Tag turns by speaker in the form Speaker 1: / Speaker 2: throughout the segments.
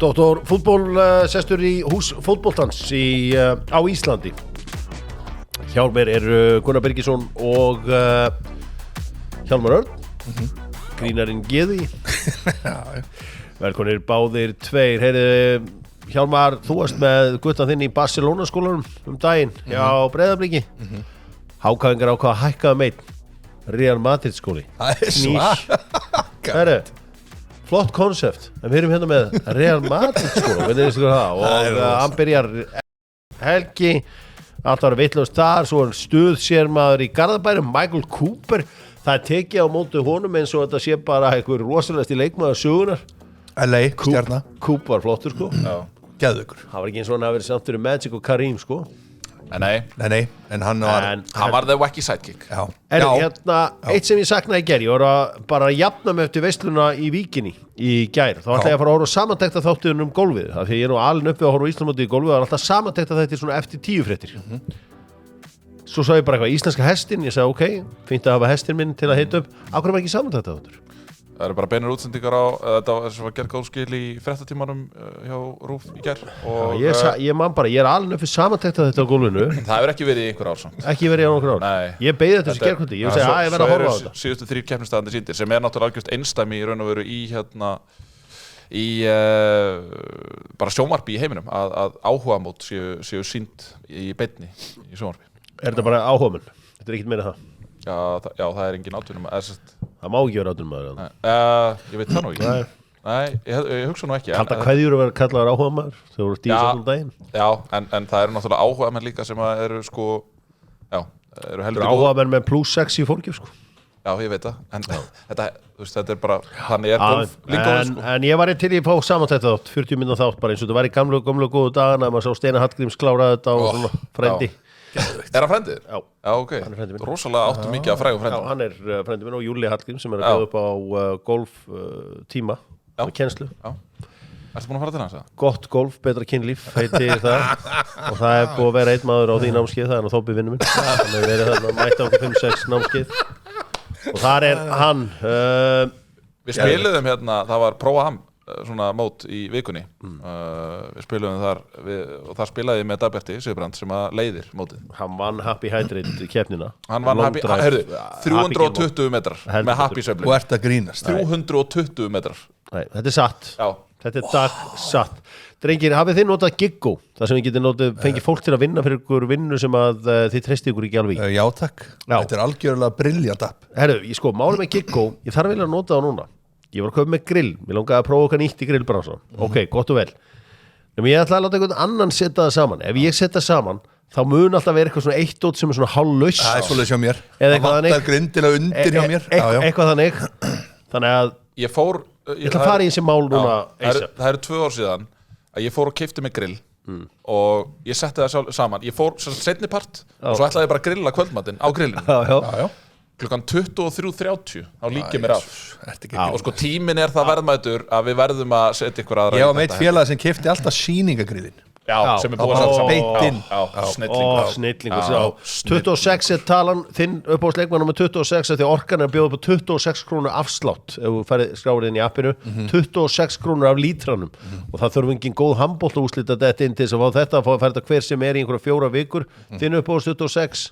Speaker 1: Doktor fútból sestur í hús fótboltans á Íslandi. Hjá mér Gunnar Birgisson og Hjálmar Örn, grínarinn Geði. Velkonir báðir tveir. Heyrðu, Hjálmar, þú varst með guttan þinn í Barcelona skólanum daginn hjá Breiðabliki. Hákaðingar ákvað að hækkaða meitt. Real Madrid skóli. Herru, flott konsept, en við erum hérna með Real Madrid skóla, við erum það og hann byrjar helgi, allt var vitlaust þar, svo stuð sér maður í Garðabænum, Michael Cooper, það tekið á móti honum eins og þetta sé bara einhver rosalegasti leikmaður sögunar.
Speaker 2: LA, stjarna.
Speaker 1: Cooper var flottur sko.
Speaker 2: Já, geðveikur.
Speaker 1: Það var ekki eins og hann hafi verið samt fyrir Magic og Karim sko.
Speaker 3: Nei,
Speaker 2: en hann
Speaker 3: var the wacky sidekick.
Speaker 2: Já.
Speaker 1: Hérna, eitt sem ég saknaði í gær, ég var bara að jafna mig eftir veisluna í Víkinni í gær, þá ætla ég að fara að horfa samantekta þáttuðun golfið, það því ég er nú alveg uppi að horfa Íslandmótið í golfið, það er alltaf samantekta þetta svona eftir 10 fréttir. Svo sá ég bara eitthvað íslenska hestin, ég sagði ok, fínt að hafa hestin minn til að heita upp, af hverju var ekki samantekta þáttur?
Speaker 3: Það eru bara beinar útsendingar á, þetta var gerð góð skil í fréttatímanum hjá RÚV í gær.
Speaker 1: Ég man bara, ég er alveg fyrir samantekta þetta á golfinu.
Speaker 3: Það hefur ekki verið í einhver ár samt.
Speaker 1: Ekki verið í einhver ár?
Speaker 3: Nei.
Speaker 1: Ég beið þetta þessi gerkvöldi, ég segi að ég verð að horfa á þetta.
Speaker 3: Síðustu 3 keppnisstaðandi sýndir, sem er náttúrulega algjörst einstæmi í raun og veru í bara sjónvarpi í heiminum, að áhugamót séu sýnd í beinni í sjónvarpi.
Speaker 1: Er þetta bara áhugamenn? Þetta er ekkert meira það?
Speaker 3: Já, það er engin átvinnum.
Speaker 1: Það má ekki vera átvinnum
Speaker 3: ég veit það nú ekki. Nei, ég hugsa nú ekki.
Speaker 1: Halda kveðjur að vera kallaður áhugamaður þegar þú ert í þessum daginn?
Speaker 3: Já, en það eru náttúrulega áhugamenn líka sem eru sko, eru heldur
Speaker 1: áhugamenn með plus 6 í fórgjöf sko.
Speaker 3: Já, ég veit það, en þetta er bara, þannig golf líka sko.
Speaker 1: En ég var til í að fá samantætt þátt, 40 minna þátt bara eins og þetta var í gamlu góðu dagana, maður sá Steinar Hallgríms kláraði þetta og svona frændi.
Speaker 3: Er hann frændið?
Speaker 1: Já.
Speaker 3: Já, ok. Rosalega áttu mikið að frægum frændum.
Speaker 1: Já, hann er frændið minn og Júli Hallgrím sem er að bjóða upp á golf tíma og kennslu.
Speaker 3: Já. Ertu búin að fara til hans?
Speaker 1: Gott golf, betra kynlíf, heiti það. Og það er búið að vera einn maður á því námskeið, það er nú Þóbbi vinnu minn. Þannig að verið þarna mætti okkur 5-6 námskeið. Og þar er hann.
Speaker 3: Við spiluðum hérna, það var prófa svona mót í vikunni. Við spiluðum þar og þar spilaði ég með Dagbjarti Sigurbrand sem að leiðir mótið.
Speaker 1: Hann vann Happy Hydrate keppnina.
Speaker 3: Hann vann Happy, heyrðu, 320 metrar með Happy Söfli.
Speaker 2: Og ert að grínast.
Speaker 3: 320 metrar.
Speaker 1: Nei, þetta er satt.
Speaker 3: Já.
Speaker 1: Þetta er dagsatt. Drengir, hafið þið notað Giggo? Það sem við getum fengið fólk til að vinna fyrir ykkur vinnu sem að þið treystið ykkur ekki alveg í.
Speaker 2: Já, takk. Þetta er algjörlega brilljant app.
Speaker 1: Herru, málið með Giggo, ég þarf vel að nota það núna. Ég var að köpa með grill, mér langaði að prófa okkar nýtt í grillbransan. Ok, gott og vel. En ég ætla að láta einhvern annan setja það saman. Ef ég setja saman, þá mun alltaf vera eitthvað svona eitt dót sem er svona hálflaust.
Speaker 2: Það er svolítið hjá mér.
Speaker 1: Eða eitthvað þannig.
Speaker 2: Það vantar grindilega undir hjá mér.
Speaker 1: Eitthvað þannig. Þannig að
Speaker 3: ég
Speaker 1: ætla að fara í þessi mál núna.
Speaker 3: Það eru 2 ár síðan að ég fór og keypti með grill og ég setti það saman. Ég fór seinni part og svo ætlaði ég bara að grilla kvöldmatinn á grillinu.
Speaker 1: Já.
Speaker 3: Klukkan 23:30 þá líkið mér af og sko tíminn er það verðmætur að við verðum að setja ykkur aðra.
Speaker 2: Ég var meitt félag sem keypti alltaf sýningagrillin.
Speaker 3: Já, sem er búið að setja saman.
Speaker 2: Beintinn.
Speaker 1: Snillingur. 26 er talan þinn uppáhaldsleikmann með 26 því Orkan er að bjóða upp á 26 krónur afslátt ef þú skráir inn í appinu. 26 krónur af lítranum og það þurfum engin góð handboltaúrslit að detta inn til þess að fá þetta, að fá þetta hver sem er í einhverja 4 vikur. Þinn uppáhalds 26.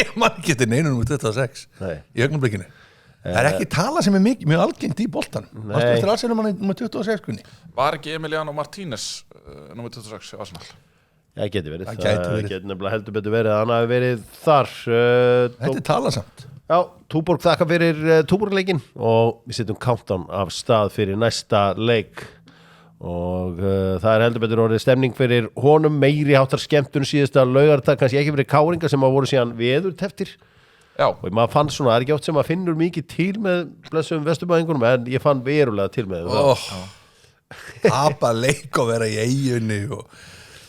Speaker 2: Ég man ekki til neinunum með 26 í augnablikinu. Það er ekki tala sem er mjög algengt í boltanum. Varstu eftir Arsenal með 26 kunni?
Speaker 3: Var ekki Emiliano Martínez nummer 26 í Arsenal?
Speaker 1: Það geti verið.
Speaker 2: Það geti
Speaker 1: nefnilega heldur betur verið að hann hafi verið þar.
Speaker 2: Þetta er talasamt.
Speaker 1: Já, Túborg þakka fyrir Túborg-leikinn og við setjum countdown af stað fyrir næsta leik og það er heldur betur orðið stemning fyrir honum, meiri háttar skemmtun síðasta laugardag, kannski ekki fyrir káringa sem að voru síðan veðurteftir. Já. Og maður fann svona, það er ekki oft sem maður finnur mikið til með blessum vesturbæðingunum en ég fann verulega til með
Speaker 2: Apa leik og vera í eiginni og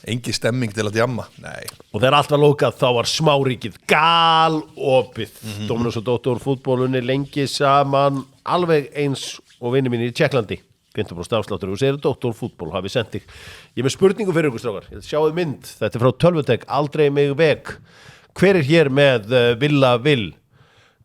Speaker 2: engi stemming til að djamma. Nei.
Speaker 1: Og þegar allt var lokað þá var smáríkið galopið. Dominus og Doktor fútbólunni lengi saman alveg eins og vinni mín í Tjekklandi 15% afsláttur og segir Doktor fútból hafi sendt þig. Ég er með spurningu fyrir ykkur strákar. Sjáðu mynd, þetta er frá Tölvutek, aldrei mig veg. Hver er hér með Villa Vill?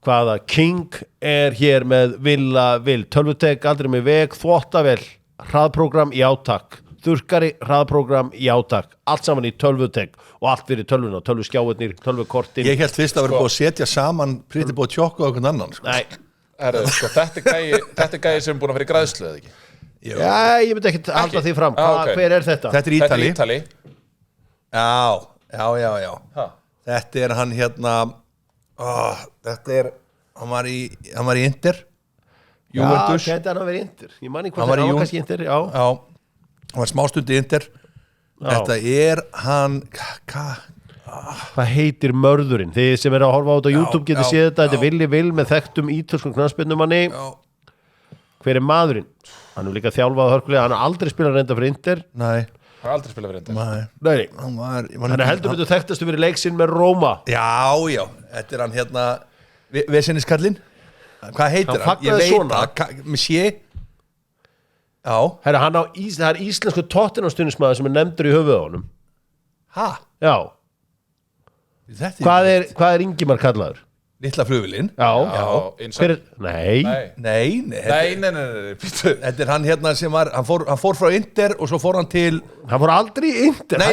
Speaker 1: Hvaða King er hér með Villa Vill? Tölvutek, aldrei með veg, þvottavél, hraðprogram í átak. þurrkari, hraðprógram, játak, allt saman í tölvutek og allt fyrir tölvuna, tölvuskjáirnir, tölvukortin.
Speaker 2: Ég held fyrst að vera búið að setja saman Pretty Boy Choco og einhvern annan sko.
Speaker 1: Nei,
Speaker 3: Sko, þetta er gæi sem er búin að vera í græðslu eða ekki?
Speaker 1: já, ég myndi ekki halda því fram.
Speaker 3: Ok.
Speaker 1: Hver er þetta?
Speaker 2: Þetta er Ítali.
Speaker 3: Ítali.
Speaker 2: Já.
Speaker 3: Ha.
Speaker 2: Þetta er hann hérna hann var í Inter Juventus.
Speaker 1: Já, þetta er að vera Inter. Ég manni
Speaker 2: Hann
Speaker 1: hvort
Speaker 2: var í
Speaker 1: það
Speaker 2: Jú-
Speaker 1: var kannski Inter, já.
Speaker 2: Hann var smástundi Inter. Þetta er hann
Speaker 1: Hvað heitir mörðurinn? Þið sem eru að horfa á þetta á YouTube getur
Speaker 2: já,
Speaker 1: séð þetta. Þetta
Speaker 2: já.
Speaker 1: er Willi Will með þekktum ítölskum knattspyrnumanni. Hver er maðurinn? Hann er líka þjálfað hörkulega. Hann har aldrei spilað reynda fyrir Inter.
Speaker 2: Nei,
Speaker 3: Hann har aldrei spilað fyrir enda.
Speaker 1: Nei,
Speaker 2: hann var
Speaker 1: hann er heldur betur þekktastu fyrir leiksinn með Róma.
Speaker 2: Já, þetta er hann hérna Vesinniskallinn. Hvað heitir
Speaker 1: Hann
Speaker 2: hann?
Speaker 1: fagnaði svona.
Speaker 2: Monsieur. Já.
Speaker 1: Herra, það er íslensku Tottenham-stuðningsmaður sem er nefndur í höfuð á honum.
Speaker 2: Ha?
Speaker 1: Já.
Speaker 2: Þetta
Speaker 1: Hvað er Ingimar kallaður?
Speaker 2: litla flugvélin.
Speaker 1: Já.
Speaker 3: Inside.
Speaker 1: Hver er? Nei.
Speaker 2: Nei. Þetta er hann hérna sem var hann fór frá Inter og svo fór hann til
Speaker 1: Hann fór aldrei í Inter.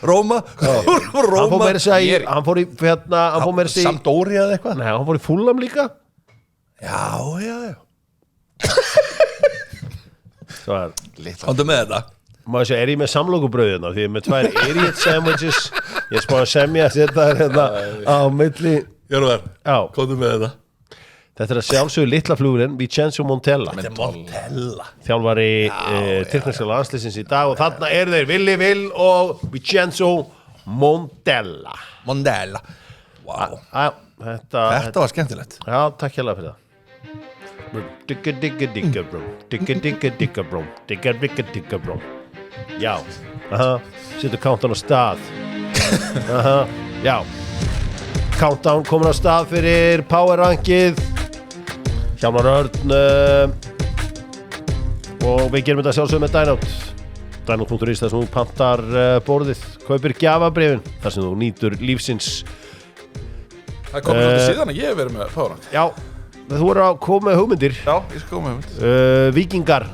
Speaker 2: Róma.
Speaker 1: Hann fór meira að segja hann fór í hann fór meira að segja
Speaker 2: Sampdoria eða eitthvað.
Speaker 1: Nei, hann fór í Fulham líka.
Speaker 2: Já.
Speaker 1: Svo er
Speaker 2: Komdu með þetta.
Speaker 1: maður sé, er ég með samlokubrauðina því ég er með 2 idiot sandwiches ég er spáð að semja að setja hérna á milli.
Speaker 2: Jörvar,
Speaker 1: Já,
Speaker 2: komdu með þetta.
Speaker 1: þetta er að sjálfsögðu litla flugurinn Vincenzo Montella,
Speaker 2: Þetta er Montella.
Speaker 1: þjálfari tyrkneska landsliðsins í dag og þarna eru þeir Willi Will og Vincenzo Montella.
Speaker 2: Wow.
Speaker 1: Þetta
Speaker 2: Þetta var skemmtilegt.
Speaker 1: já, takk hérlega fyrir það. Digga bróm digga bróm já, setur countdown á stað já, countdown komin á stað fyrir power rankið Hjálmar Örn og við gerum þetta sjálfsögum með Dynote.is þar sem þú pantar borðið, kaupir gjafabrifin þar sem þú nýtur lífsins.
Speaker 3: Það er komið svolítið síðan að ég hef verið með Powerrank.
Speaker 1: Já, þú eru að koma með hugmyndir.
Speaker 3: Já, ég skal koma með hugmyndir.
Speaker 1: Víkingar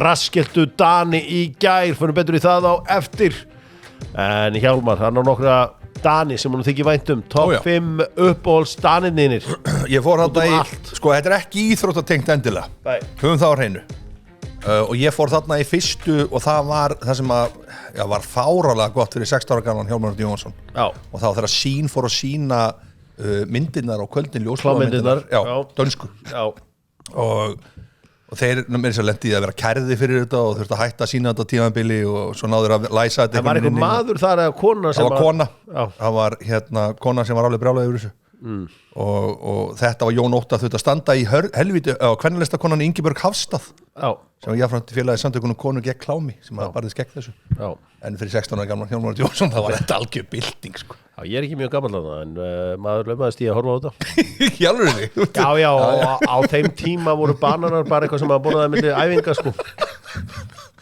Speaker 1: raskiltu Dani í gær, fyrir betur í það á eftir. En Hjálmar, hann á nokkra Dani sem hann þykir vænt um. Top 5 uppáhalds Daninir.
Speaker 2: Ég fór
Speaker 1: Út
Speaker 2: þarna
Speaker 1: allt.
Speaker 2: sko, þetta er ekki íþróttatengt endilega.
Speaker 1: Nei.
Speaker 2: Höfum það á hreinu. Og ég fór þarna í fyrstu og það var það sem var fáralega gott fyrir 16 ára gamlan Hjálmar Örn Jónsson.
Speaker 1: Já.
Speaker 2: Og þá þegar Sín fór að sína myndirnar á kvöldin,
Speaker 1: Klámyndirnar.
Speaker 2: já, dönsku.
Speaker 1: Já.
Speaker 2: Og þeir með þess að lendi í að vera kærði fyrir þetta og þurfti að hætta að sína þetta tímabili og svo náður að læsa þetta.
Speaker 1: Það var einhver maður þar eða kona sem
Speaker 2: það var kona.
Speaker 1: Já.
Speaker 2: Það var kona sem var alveg brjálaði yfir þessu. Og þetta var Jón Ótta þurfti að standa í helvíti á kvennalistakonan Ingibjörg Hafstað sem var jafnframt félagið samtökunum konur gegn klámi sem barðist gegn þessu.
Speaker 1: Já.
Speaker 2: En fyrir 16 ára gamlan Hjálmar Örn Jónsson það var þetta algjör bylting sko.
Speaker 1: Já, ég er ekki mjög gammal þarna en maður löfmaðist í að horfa á þetta.
Speaker 2: Í alvöru þig?
Speaker 1: Já, og á þeim tíma voru bananar bara eitthvað sem maður borðaði milli æfinga sko.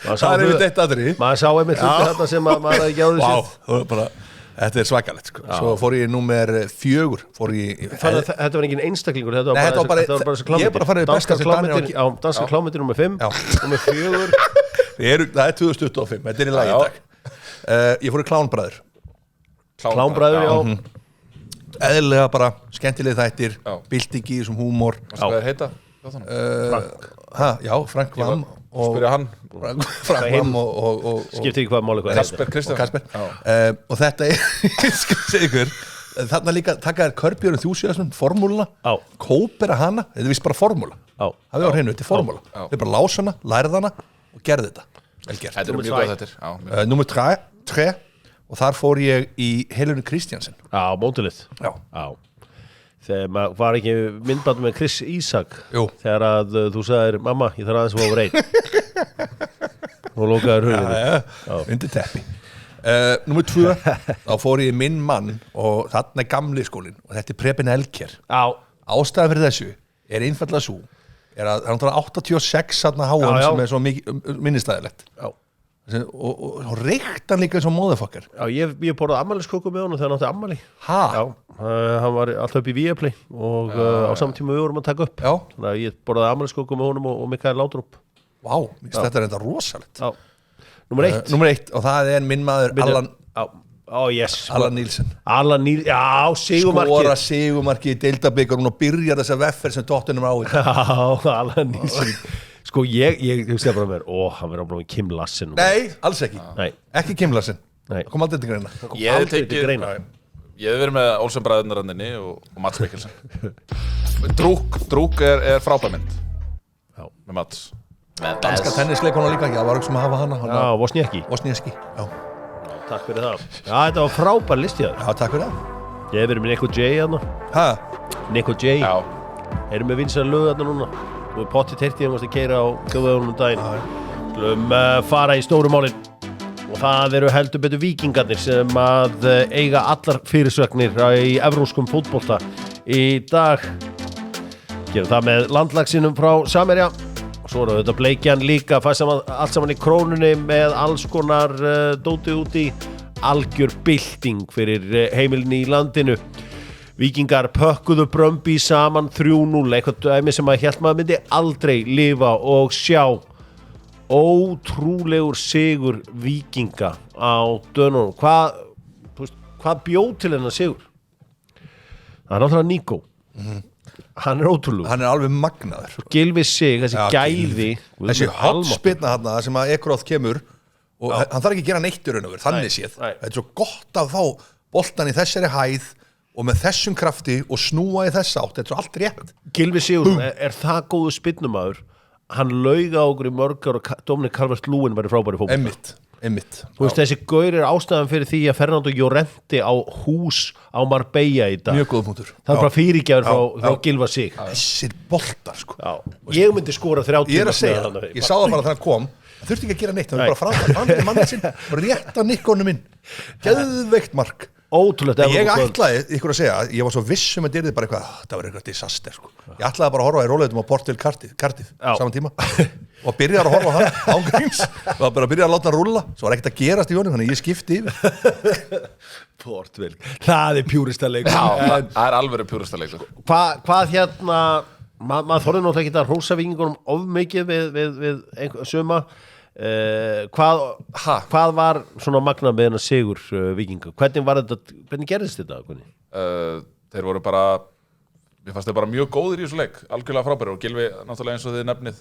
Speaker 2: Það er einmitt eitt aðri.
Speaker 1: Maður sá einmitt hluti þetta sem maður hafði ekki áður sér.
Speaker 2: Þetta er svakalegt sko. Svo fór ég númer 4
Speaker 1: Þetta var engin einstaklingur, þetta
Speaker 2: Nei, þetta var bara
Speaker 1: klámyndir.
Speaker 2: ég er bara að fara í besta sem Danir
Speaker 1: á danska klámyndir númer 5 númer 4
Speaker 2: það er 2025, þetta er í lagi í dag. Ég fór í Klánbræður.
Speaker 1: Klánbræður, já.
Speaker 2: Eðlilega bara skemmtileg þættir, byltingi í þessum húmor.
Speaker 3: Hvað er heita?
Speaker 2: Frank Vam
Speaker 3: Spyrja hann.
Speaker 2: Frank Vam og
Speaker 1: skiptir ekki hvað máli hvað
Speaker 3: Kasper Kristjánsson.
Speaker 2: og þetta er skal segja ykkur þarna líka taka þér Körbjörn Enthusiasm formúluna, kópera hana þetta er vist bara formúla, það er á hreinu, þetta er formúla þetta er bara lása hana, lærið hana og gerði þetta, vel gert.
Speaker 3: Þetta er mjög góð þetta.
Speaker 2: Númer 3 og þar fór ég í Helenu Kristjánsen.
Speaker 1: Já, mótilið. Já. Þegar maður var ekki myndband með Chris Ísak þegar að þú sagðir mamma, ég þarf aðeins að fá reyn og lokaður hurðinni
Speaker 2: undir teppi. Númer 2 þá fór ég minn mann og þarna er gamli skólinn og þetta er Preben Elkjær. Ástæðan fyrir þessu er einfallega svo er að hann talar 86 þarna háum sem er svo minnistæðilegt og reykt hann líka eins og móðafokkar.
Speaker 1: Já, ég borðaði ammælisköku með honum þegar hann átti ammæli. Já, hann var alltaf upp í Viaplay og á saman tíma við vorum að taka upp. Þannig að ég borðaði ammælisköku með honum og Mikael Laudrup.
Speaker 2: Vá, þetta enda rosalegt
Speaker 1: Númer 1
Speaker 2: Númer 1 og það minn maður Allan
Speaker 1: Allan
Speaker 2: Níelsen
Speaker 1: já, sigurmarkið
Speaker 2: skora sigurmarkið í deildabikarinn og byrja þessa veffer sem Tottenham á
Speaker 1: Já, Allan Níelsen Sko, ég hugsaði bara mér hann verður ábúin með Kim Larsen
Speaker 2: Nei, alls ekki
Speaker 1: Nei.
Speaker 2: Ekki Kim Larsen
Speaker 1: Nei.
Speaker 2: Það kom aldrei til greina
Speaker 3: Ég hef verið með Olsen bræðurnarandinni og Mats Mikkelsen Drúk er frábær mynd með Mats
Speaker 2: Danska tennisleikona líka ekki, það var ekki sem að hafa hana
Speaker 1: Já,
Speaker 2: Vosnieski Já,
Speaker 1: takk fyrir það Já, þetta var frábær listi
Speaker 2: já takk fyrir það
Speaker 1: Ég hef verið með Nico J hérna
Speaker 2: Ha?
Speaker 1: Nico J
Speaker 3: Já,
Speaker 1: Erum við vinsar lög hérna núna Þú er pottið tertið að keira á þjóðvegunum daginn Skulum fara í stóru málin Og það eru heldur betur víkingarnir sem að eiga allar fyrirsögnir í evrópskum fótbolta í dag. Gerum það með landlagsinum frá Samherja. Og svo eru þetta Bleikjan líka, fæst allt saman í krónunni með alls konar dóti úti. Algjör bylting fyrir heimilin í landinu. Víkingar pökkuðu Brøndby saman 3-0, eitthvað dæmi sem að hélt maður myndi aldrei lifa og sjá. Ótrúlegur sigur Víkinga á dönunum. Hvað bjóð til hennar sigur? Það náttúrulega Nico. Hann ótrúlegur.
Speaker 2: Hann alveg magnaður.
Speaker 1: Gylfi Sig, þessi gæði.
Speaker 2: Þessi hotspinna þarna sem að Ekroth kemur og hann þarf ekki að gera neitt í raun og veru, þannig séð. Þetta svo gott að fá boltan í þessari hæð og með þessum krafti og snúa í þessa átt. Þetta svo allt rétt.
Speaker 1: Gylfi Sig er það góðu spinnumæður. Hann lauga okkur í mörgar og Dominic Calvert-Lewin væri frábæri fótbolta.
Speaker 2: Einmitt.
Speaker 1: Þú veist, þessi gaur ástæðan fyrir því að Fernando Llorente á hús á Marbella í dag.
Speaker 2: Mjög góð punktur.
Speaker 1: Það er bara fyrirgjafur frá Gylfa Sig.
Speaker 2: Þessir boltar, sko.
Speaker 1: Ég myndi skora 30.
Speaker 2: Ég er að segja, ég sá það bara þegar hann kom. Það þurfti ekki að gera neitt, það var bara framfæri mannin sinn og rétta Nikkonum inn. Geðveikt mark.
Speaker 1: Ótrúlegt.
Speaker 2: Ég ætlaði ykkur að segja, ég var svo viss að þetta bara eitthvað, það var eitthvað disaster sko. Ég ætlaði bara að horfa í róleitum á Portville Cardiff saman tíma og byrjaði að horfa á það ángríns og bara byrjaði að láta hann rúlla svo var ekkert að gerast í honum, þannig ég skipti yfir
Speaker 1: Portville, það er pjúrista leikur.
Speaker 3: Já, það er alveg pjúrista leikur.
Speaker 1: Hvað hérna maður þorði náttúrulega ekki að hrósa Víkingunum of mikið við suma hvað var svona magnað með hennar sigur Víkinga? Hvernig gerðist þetta?
Speaker 3: Þeir voru bara mér fannst þeir bara mjög góðir í þessu leik algjörlega frábæri og Gylfi náttúrulega eins og þið nefnið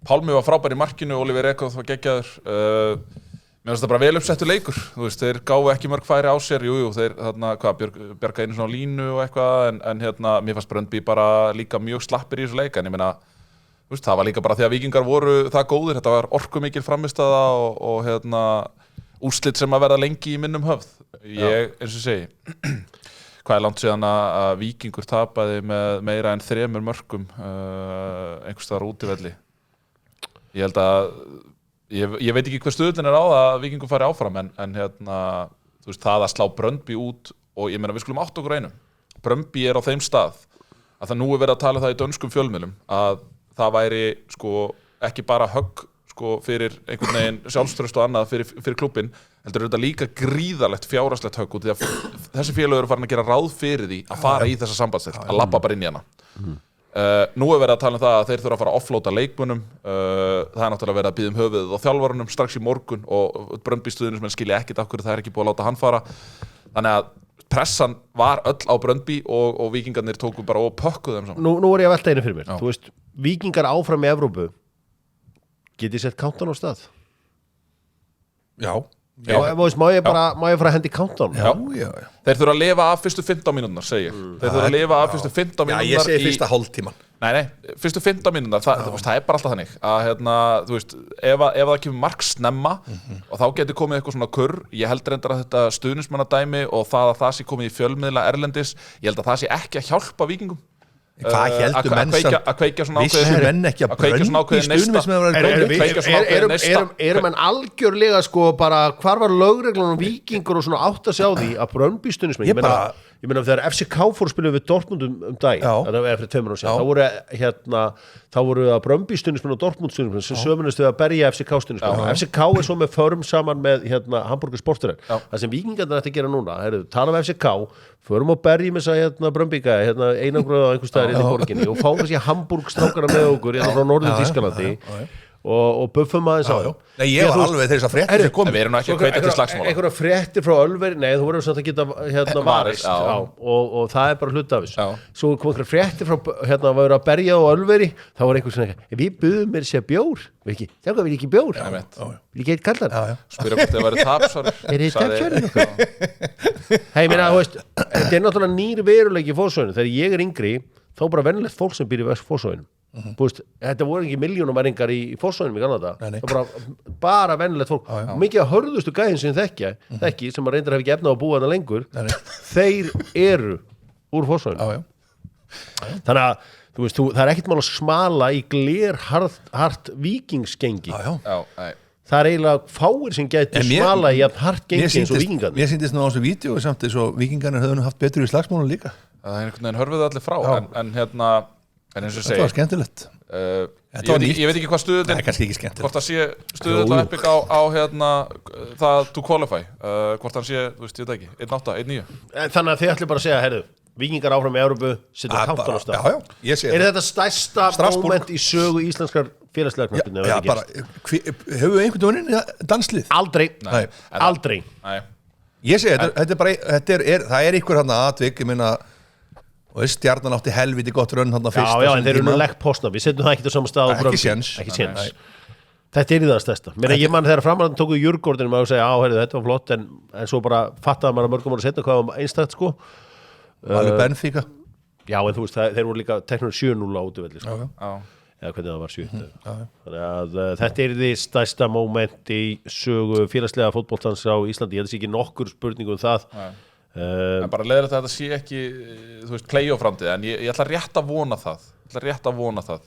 Speaker 3: Pálmi var frábær í markinu Oliver Ekroth var geggjaður mér fannst það bara vel uppsettur leikur þú veist, þeir gáfu ekki mörg færi á sér þeir bjarga einu svona línu og eitthvað en hérna, mér fannst Brøndby bara líka mjög slappir í þessu leik en ég meina það var líka bara því að Víkingar voru það góðir, þetta var orkumikil frammistaða og hérna, úrslit sem að verða lengi í minnum höfð. Ég, eins og segi, hvað er langt síðan að Víkingur tapaði með meira en 3 mörkum einhvers staðar útivelli. Ég held að, ég veit ekki hver stuðlinn er á að Víkingur fari áfram en hérna, þú veist, það að slá Brøndby út og ég meina við skulum átt okkur einum. Brøndby er á þeim stað að það nú er verið að tala það í dönskum fjölmiðlum að það væri sko ekki bara högg sko fyrir einhvern veginn sjálfstraust og annað fyrir klubbin heldur þetta líka gríðarlegt fjárhagslegt högg út því að þessi félög eru farin að gera ráð fyrir því að fara í þessa sambandsdeild að labba bara inn í hana nú er verið að tala um það að þeir þurfa að fara að offlóta leikmönnum það er náttúrulega verið að biðja höfuðið á þjálfarunum strax í morgun og Brøndby stuðnir sem skilja ekkert af hverju það er ekki búið að láta hann fara þannig að pressan var öll á Brøndby og Víkingarnir tóku bara og pökkuðu þeim saman. Nú
Speaker 1: er ég að velta einu fyrir mér. Þú veist, Víkingar áfram í Evrópu getið sett countdown á stað?
Speaker 2: Já.
Speaker 1: Má ég fara að hendi countdown?
Speaker 2: Já.
Speaker 3: Þeir þurfa að lifa af fyrstu 15 mínúturnar, segi ég. Þeir þurfa að lifa af fyrstu 15 mínúturnar
Speaker 2: Já, ég segi fyrsta hálftíman.
Speaker 3: Nei, fyrstu 15 mínúturnar, það er bara alltaf þannig að hérna, þú veist, ef það kemur mark snemma og þá getur komið eitthvað svona kurr, ég held reyndar að þetta stuðningsmannadæmi og það sé komið í fjölmiðla erlendis, ég held að það sé ekki að hjálpa Víkingum.
Speaker 2: Hvað heldur menn samt?
Speaker 3: Að kveikja svona
Speaker 2: ákveðin menn ekki að Brøndby
Speaker 3: stuðningsmenn
Speaker 1: Erum menn algjörlega sko bara hvar var lögreglan og Víkingur og svona átt að sjá því að Brøndby stuðningsmenn ég meina þegar FCK fór að spila við Dortmund daginn, það var fyrir 2 mánuðum síðan, þá voru að Brøndby stuðningsmenn og Dortmund stuðningsmenn sem sömunustu að berja FCK stuðningsmenn. FCK svo með förum saman með Hamburger Sportaren. Það sem Víkingarnir ætti að gera núna, tala um FCK, förum og berjum þess að Brøndby-gæja, einangröða á einhver staðar inn í borginni og fáum þessi Hamburg strákana með okkur frá norður Þýskalandi og buffum aðeins á
Speaker 2: Nei, ég var alveg þess að fréttir sem komið.
Speaker 3: Við erum ekki að hvetja til slagsmála.
Speaker 1: Einhverja fréttir frá Ölveri, nei, þú verður samt að geta varist og það bara hluta af þessu. Svo kom einhverja fréttir frá var að berja á Ölveri, þá var einhver svona við buðum mér sér bjór, þjálfa vil ekki bjór, vil ekki eitt kallar.
Speaker 3: Spyrja hvort þið væri tapsvarir.
Speaker 1: Þið tapsvarir? Hei, minna, þú veist, þetta náttúrulega nýr veruleiki í Fossvoginum. Þegar ég yngri, þá bara venjulegt fólk sem býr í Fossvoginum. Þetta voru ekki milljónumæringar í Fossvoginum í Kanada, það var bara venjulegt fólk og mikið að hörðustu gæðin sem þekki sem að reyndar hef ekki efna á að búa þarna lengur þeir eru úr Fossvoginum þannig að þú veist, það ekkert mál að smala í glerhart víkingsgengi það eiginlega fáir sem gæti smala í hart gengi eins og víkingarnir.
Speaker 2: Mér sýndist nú á þessu vídeo samt eins og víkingarnir höfðu haft betur í slagsmálum líka.
Speaker 3: Það einhvern veginn hörfuðu allir frá en eins og
Speaker 2: þetta var skemmtilegt.
Speaker 3: Ég veit ekki hvað stuðullin
Speaker 2: Nei, kannski ekki skemmtilegt.
Speaker 3: Hvort það sé stuðull að epic á það to qualify hvort hann sé, þú veist, ég veit ekki 1.8, 1.9
Speaker 1: Þannig að þið ætlum bara að segja, Víkingar áfram í Evrópu setja kanton á stað. Þetta stærsta moment í sögu íslenskar félagslega knattspyrnu?
Speaker 2: Já, bara, hefur við einhvern veginn danslið?
Speaker 1: Aldrei.
Speaker 2: Ég segi, þetta er bara, það ykkur hann atvik, ég meina og Stjarnan átti helviti gott rönn hann fyrst.
Speaker 1: Já, en þeir eru nú legg postna, við setjum það ekki á sama stað.
Speaker 2: Ekki séns.
Speaker 1: Þetta er í það stærsta. Ég man þegar framræðan tóku Jurgårdin og segja, þetta var flott, en svo bara fattaði maður að mörgum ára setna hvað var einstætt, sko.
Speaker 2: Alveg Benfica.
Speaker 1: Já, en þú veist, þeir voru líka teknur 7-0 á útivelli, sko. Eða hvernig það var 7. Þannig að þetta er því stærsta moment í sögu félagslega fótboltans á Íslandi. Ég held ekki nokkur spurningu um það.
Speaker 3: En bara leiðilegt að þetta sé ekki, þú veist, play-off framtíð, en ég ætla rétt að vona það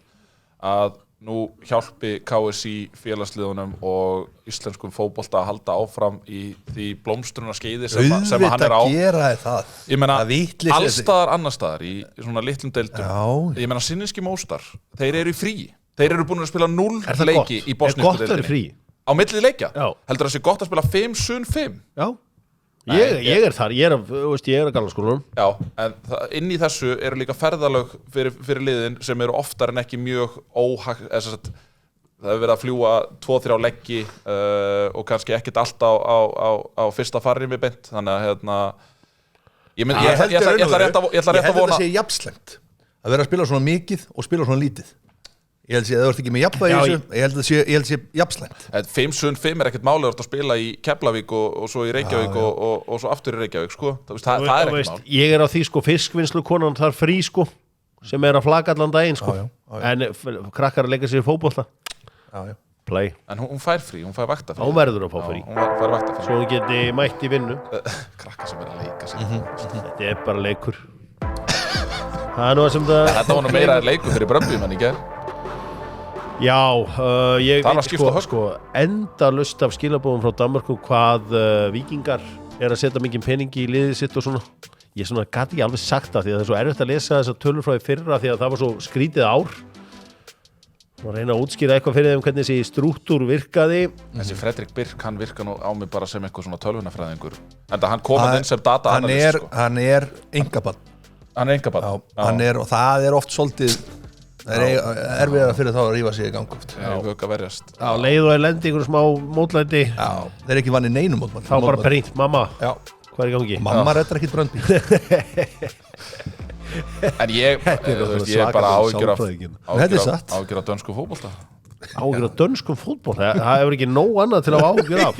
Speaker 3: að nú hjálpi KSÍ félagsliðunum og íslenskum fótbolta að halda áfram í því blómstrunarskeiði sem hann er á.
Speaker 2: Gera það.
Speaker 3: Ég meina, allstaðar annarstaðar í svona litlum deildum. Ég meina, sinninski móstar, þeir eru í fríi. Þeir eru búin að spila 0 leiki í bosnísku deildinni.
Speaker 1: Er gott að vera í fríi?
Speaker 3: Á milli leikja? Heldur það sé gott að spila 5-5?
Speaker 1: Já. Ég er þar, ég er að gallaskólanum.
Speaker 3: Já, en inn í þessu eru líka ferðalög fyrir liðin sem eru oftar en ekki mjög það hefur verið að fljúa 2-3 leggi og kannski ekkert alltaf á fyrsta farrimi beint, þannig að ég ætla rétt að vona.
Speaker 2: Ég held að það sé jafnslemt að vera að spila svona mikið og spila svona lítið. Ég held að það ert ekki með jafnvægi í þessu, ég held að sé jafnslæmt.
Speaker 3: 5-5 er ekkert máli að spila í Keflavík og svo í Reykjavík og svo aftur í Reykjavík, sko. Það er ekkert mál.
Speaker 1: Ég er á því, sko, fiskvinnslukonan þar frí, sko, sem er að flagga allan daginn, sko. En krakkar að leika sér í fótbolta. Play.
Speaker 3: En hún fær frí, hún fær vaktafrí.
Speaker 1: Hún verður að fá frí.
Speaker 3: Hún fær vaktafrí.
Speaker 1: Svo hún geti mætt í vinnu.
Speaker 3: Krakkar sem er að leika sér.
Speaker 1: Þetta er bara leikur. Það er nú sem það...
Speaker 3: Þetta var nú meira leikur fyrir Brøndby, menn í gær.
Speaker 1: Já, ég veit sko endalaust af skilabóðum frá Danmörku hvað víkingar er að setja mikið peningi í liðið sitt og svona. Ég svona gat ekki alveg sagt það því að það er svo erfitt að lesa þessar tölur frá því fyrra því að það var svo skrítið ár. Og reyna að útskýra eitthvað fyrir þeim hvernig þessi strúktúr virkaði.
Speaker 3: Þessi Fredrik Birk, hann virka nú á mig bara sem eitthvað svona tölvunafræðingur. Enda hann kom að inn sem data analyst, sko.
Speaker 2: Hann er engabarn. Og það er oft svolítið það er erfiðara fyrir þá að rífa sig í gang oft.
Speaker 3: Já, vöka verjast.
Speaker 1: Já, leið og lendi einhverjum smá mótlæti.
Speaker 2: Já, þeir ekki vanni neinum mótlæti.
Speaker 1: Þá bara brýnt, mamma, hvað er í gangi?
Speaker 2: Mamma rettar ekkert Brøndby.
Speaker 3: En ég er bara áhyggjur af dönskum fótbolta.
Speaker 1: Áhyggjur af dönskum fótbolta? Það hefur ekki nóg annað til að áhyggjur af.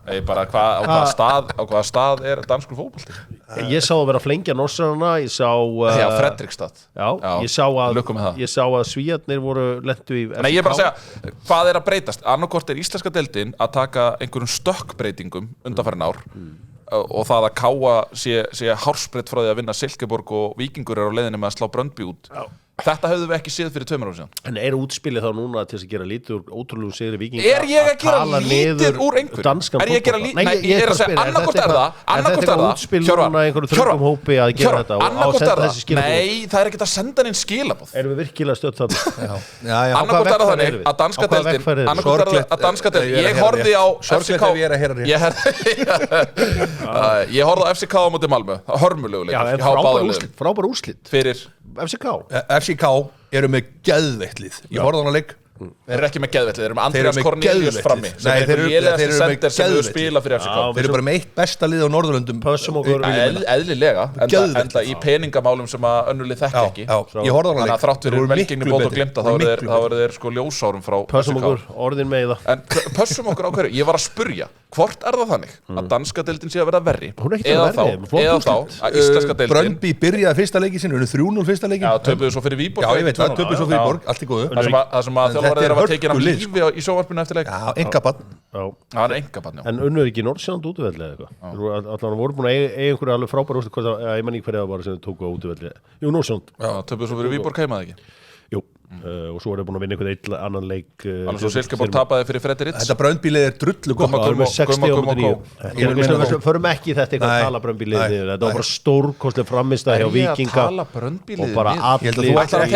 Speaker 3: Nei, bara á hvaða stað er danskur fótbolti?
Speaker 1: Ég sá að vera að flengja norsarana, ég sá
Speaker 3: Fredrikstad.
Speaker 1: Já, ég sá að Svíarnir voru lentu í FCK.
Speaker 3: Nei, ég er bara að segja, hvað er að breytast? Annarkvort er íslenska deildin að taka einhverjum stökkbreytingum undanfarin ár og það að Káa sé hársbreytt frá því að vinna Silkeborg og Víkingur er á leiðinni með að slá Brøndby út. Þetta höfðum við ekki séð fyrir 2 árum síðan.
Speaker 1: En útspilið þá núna til þess að gera lítið úr ótrúlegum sigri Víkinga?
Speaker 3: Er ég að gera lítið úr einhverju? Er ég að gera lítið? Nei, ég er að segja, annarkort er það.
Speaker 1: Annarkort er það útspil núna einhverju þröngum hópi að gera þetta
Speaker 3: annarkort er það. Nei, það er ekkert að senda inn skilaboð.
Speaker 1: Erum við virkilega stödd þarna?
Speaker 3: Annarkort er það þannig að danska deildin, annarkort er það að danska deildin. Ég horfði á FCK. Ég horfði á FCK á móti Malmö. Hörmulegu leik.
Speaker 1: Frábær úrslit
Speaker 3: fyrir
Speaker 2: FCK eru með geðveikt lið. Ég horfði á hana leik.
Speaker 3: Þeir eru ekki með geðveikt, þeir eru með Andreas Cornelius frammi sem er lélegasti sender sem við spila fyrir FCK.
Speaker 2: Þeir eru bara með eitt besta lið á Norðurlöndum.
Speaker 3: Eðlilega, enda í peningamálum sem að önnur lið þekki ekki.
Speaker 2: Ég horfði á hana leik.
Speaker 3: Þannig að þrátt fyrir velgengni bót og glimta þá eru þeir sko ljósárum frá FCK.
Speaker 1: Pössum okkur, orðin með það.
Speaker 3: En pössum okkur á hverju, ég var að spurja hvort er það þannig að danska deildin sé að verða verri eða þá að íslenska deildin
Speaker 2: Brøndby byrjaði fyrsta leikinn sinn, 3-0 fyrsta leikinn.
Speaker 3: Já, töpuðu svo fyrir Viborg.
Speaker 2: Já, ég veit það, töpuðu svo fyrir Viborg, allt í góðu.
Speaker 3: Það sem að þjálfarið þeirra var tekin af lífi í sjónvarpinu eftir leik.
Speaker 2: Já, engabarn.
Speaker 3: Það er engabarn, já.
Speaker 1: En unnur ekki Nordsjálland útivelli eða eitthvað? Allan voru búin að eiga einhverju alveg frábæra úrslit, ég man ekki hverja það var sem þau tóku á útivelli. Jú, Nordsjálland.
Speaker 3: Já, töpuðu svo fyrir Viborg heima ekki.
Speaker 1: Jú, og svo er það búin að vinna einhvern annan leik.
Speaker 3: Annars svo Silkeborg tapaði fyrir Freddy Ritz.
Speaker 2: Þetta Brøndby-lið er drullu gott.
Speaker 1: Það er með 60 Við förum ekki í þetta eitthvað að tala Brøndby-liðið. Þetta var bara stórkostleg frammistaða hjá Víkinga og bara allir.
Speaker 3: Ætlar að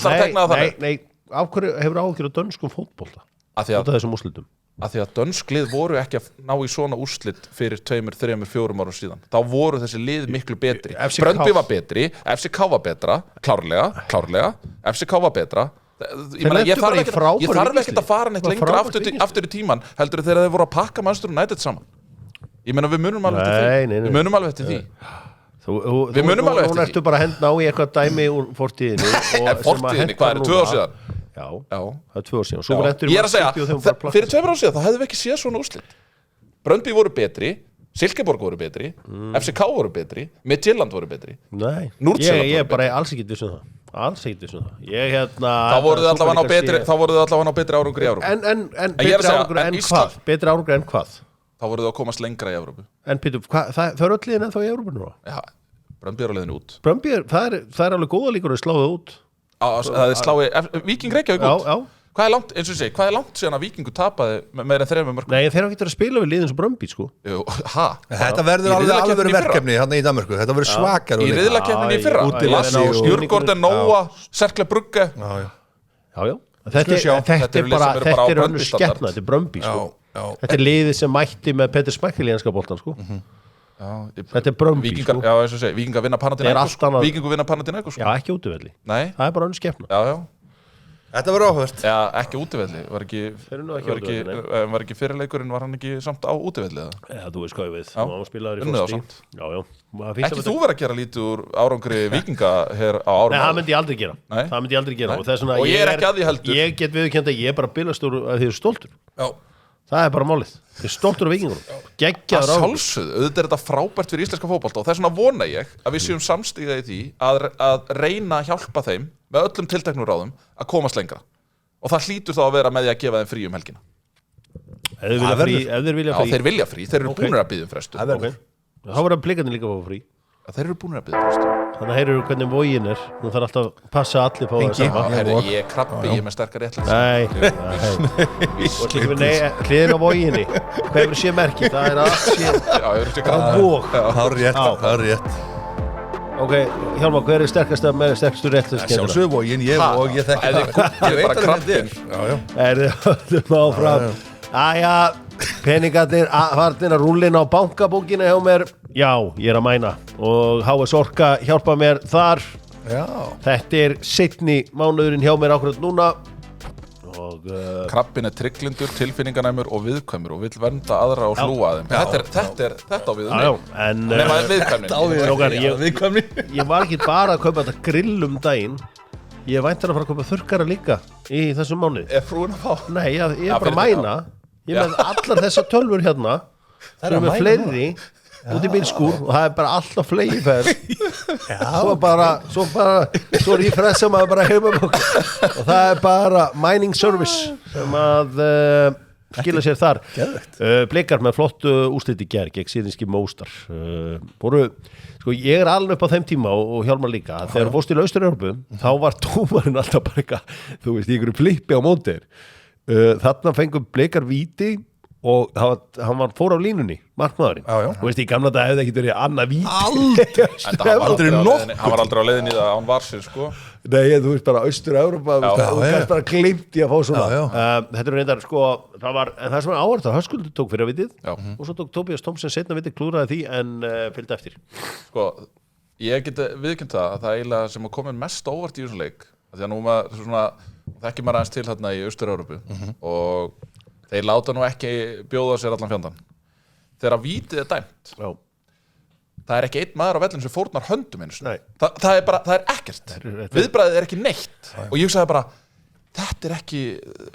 Speaker 3: tekna það þannig?
Speaker 1: Nei, af hverju hefur áhyggjur af dönskum fótbolta? Út af þessum úrslitum.
Speaker 3: Af því að dönsk lið voru ekki að ná í svona úrslit fyrir 2, 3, 4 árum síðan. Þá voru þessi lið miklu betri. Brøndby var betri, FCK var betra, klárlega. FCK var betra. Ég þarf ekkert að fara neitt lengra aftur í tíman heldur þegar þeir voru að pakka Manchester United saman. Ég meina við munum alveg eftir því. Við munum alveg eftir því.
Speaker 1: Hún ertu bara að henda á í eitthvað dæmi úr fortíðinni.
Speaker 3: Fortíðinni, hvað er 2 ár síðan?
Speaker 1: Já, það er 2 ár síðan.
Speaker 3: Ég er að segja, fyrir 2 ár síðan þá hefðum við ekki séð svona úrslit. Brøndby voru betri, Silkeborg voru betri, FCK voru betri, Midtjylland voru betri.
Speaker 1: Nei, ég er bara alls ekki vissum það. Alls ekki vissum það.
Speaker 3: Þá voruð þið allavega á betri árangri í Evrópu.
Speaker 1: En betri árangri en hvað? Betri árangri en hvað?
Speaker 3: Þá voruð þið að komast lengra í Evrópu.
Speaker 1: En Pétur, það er öll liðin ennþá í Evrópu nú?
Speaker 3: Já, Brøndby er á leiðinni út.
Speaker 1: Brøndby, það er alveg góða líkur að slá það út.
Speaker 3: Það er slái Víking Reykjavík út.
Speaker 1: Já.
Speaker 3: Hvað er langt, eins og ég segi, hvað er langt síðan að Víkingur tapaði meira en 3 mörkum?
Speaker 1: Nei, þeir hafa ekki að spila við liðin sem Brøndby, sko.
Speaker 3: Jú,
Speaker 2: Þetta verður alveg verkefni hérna í Danmörku. Þetta verður svakar.
Speaker 3: Í riðlakeppninni í fyrra. Djurgården, Nóa, Cercle Brugge.
Speaker 1: Já. Þetta er önnur skepna, þetta er Brøndby, sko. Þetta er liðið sem mætti með Peter Schmeichel í enska boltan, sko. Þetta er Brøndby, sko.
Speaker 3: Já, eins og segi, Víkingar vinna Panathinaikos.
Speaker 1: Já, ekki útivelli.
Speaker 3: Nei.
Speaker 1: Það er bara önnur skepna.
Speaker 3: Já.
Speaker 2: Þetta var áhört.
Speaker 3: Já, ekki útivelli. Var ekki fyrirleikurinn, var hann ekki samt á útivelli?
Speaker 1: Já, þú veist hvað ég við. Hann var spilaður í Frosti. Já.
Speaker 3: Ekki þú verið að gera lítið úr árangri Víkinga hér á árum?
Speaker 1: Nei, það myndi ég aldrei gera.
Speaker 3: Og ég er ekki að því heldur.
Speaker 1: Ég get viðurkennt að ég er bara bilastur að þið eru stoltur.
Speaker 2: Já.
Speaker 1: Það er bara málið. Þið er stoltur af Víkingunum. Geggjaður árangur.
Speaker 3: Að sjálfsögðu, auðvitað er þetta frábært fyrir íslenska fótbolta og þess vegna vona ég að við séum samstíga í því að reyna að hjálpa þeim með öllum tilteknum ráðum að komast lengra. Og það hlýtur þá að vera með því að gefa þeim frí helgina.
Speaker 1: Ef þeir vilja frí.
Speaker 3: Já, þeir vilja frí. Þeir eru búnir að biðja frestu.
Speaker 1: Þá verða Blikarnir líka að fá frí.
Speaker 3: Þeir eru búnir að biðja frestu.
Speaker 1: Þannig að heyrðu hvernig Vogin er. Nú þarf alltaf að passa allir på það sama.
Speaker 3: Ég er krabbi, ég er með sterkar réttlæts.
Speaker 1: Nei, hliðin á Voginni. Hverfur sé merki, það er allt sé á Vog.
Speaker 2: Það er rétt.
Speaker 1: Ok, Hjálmar, hver er sterkastu réttlæts?
Speaker 2: Sjálfsögðu Vogin, ég þekki það. Ég veit að þetta er.
Speaker 1: Höldum áfram. Æja, peningarnir farnir að rúllin á bankabókina hjá mér. Já, ég er að mæna og HS Orka hjálpa mér þar.
Speaker 2: Já.
Speaker 1: Þetta er seinni mánuðurinn hjá mér ákveðt núna og
Speaker 3: krabbin er trygglindur, tilfinninganæmur og viðkvæmur og vill vernda aðra og hlúa að þeim. Þetta á við
Speaker 1: viðkvæmni. Ég var ekki bara að kaupa þetta grill daginn. Ég væntar að fara að kaupa þurrkara líka í þessum mánuði.
Speaker 3: Er frúin að fá?
Speaker 1: Nei, ég er bara að mæna. Ég með allar þessar tölvur hérna. Það eru með fleiri út í bílskúr og það er bara alltaf flegi ferð. Svo refressa maður bara heima og það er bara mining service sem að skila sér þar Blikar með flott úrslit í gær gegn síðinski Móstar voru, sko ég alveg upp á þeim tíma og Hjálmar líka, þegar fórst til Austur-Evrópu þá var dómarinn alltaf bara eitthvað, þú veist, í einhverju flippi á móti þarna fengum Blikar víti og hann fór á línunni markmaðurinn, þú veist, í gamla dag hefði ekki verið annað víti
Speaker 3: hann var aldrei á leiðinni það án var sér sko
Speaker 1: nei, þú veist bara Austur-Evrópa þú kannst bara glimt í að fá svona þetta er reyndar sko það sem var áhært að Höskuldur tók fyrir að vitið og svo tók Tobias Thompson setna vitið klúraði því en fylgdi eftir
Speaker 3: sko, ég geti viðkynnt það að það eiginlega sem að koma mest óvart í þessum leik því að nú maður svona þekkir maður aðeins til þarna í Austur-Evrópu og þeir láta nú ekki bjóða sér allan fjandann þegar að vítið dæmt það ekki einn maður á vellinu sem fórnar höndum einu það er ekkert viðbragðið ekki neitt og ég hugsaði bara þetta ekki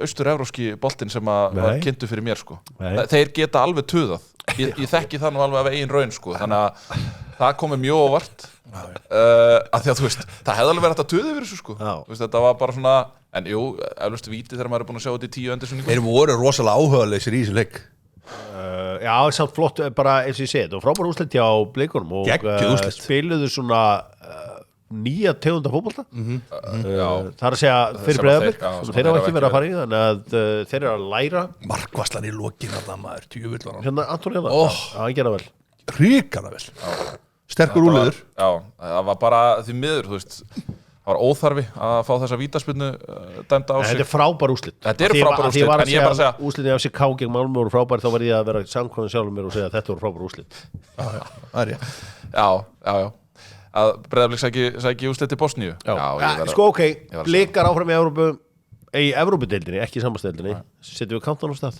Speaker 3: austur-evrópski boltinn sem að var kynntu fyrir mér sko þeir geta alveg tuðað ég þekki það nú alveg af eigin raun sko þannig að það komi mjög óvart að því að þú veist það hefði alveg verið að tuða yfir þessu sko veist, þetta var bara svona en jú, eflaust víti þegar maður búin að sjá þetta í 10 endursynningu
Speaker 2: þeir voru rosalega áhugaleysir í þessu leik
Speaker 1: já, samt flott bara eins og ég segi þetta og frábær úrslit hjá Blikunum og spiluðu svona nýja tegunda fótbolta það er að segja fyrir Breiðablik sem þeir hafa ekki verið að fara í þannig að þeir eru að læra
Speaker 2: markvarslan í lokin allar maður, tjúvill
Speaker 1: hérna Antoni hann gera vel
Speaker 2: ríkala vel sterkur úrliður
Speaker 3: það var bara því miður þú veist það var óþarfi að fá þessa vítaspyrnu dæmda á sig
Speaker 1: þetta er frábær úrslit
Speaker 3: þetta eru frábær úrslit
Speaker 1: en ég bara að segja úrslitin af FCK gegn Malmö voru frábær þá var ég að vera samkvæmum sjálfum mér og segja að þetta voru frábær úrslit
Speaker 2: það er ég
Speaker 3: já að Breiðablik sæki úrslit til Bosníu
Speaker 1: sko ok, Blikar áfram í Evrópu í Evrópudeildinni, ekki í sambandsdeildinni setjum við Countdown á stað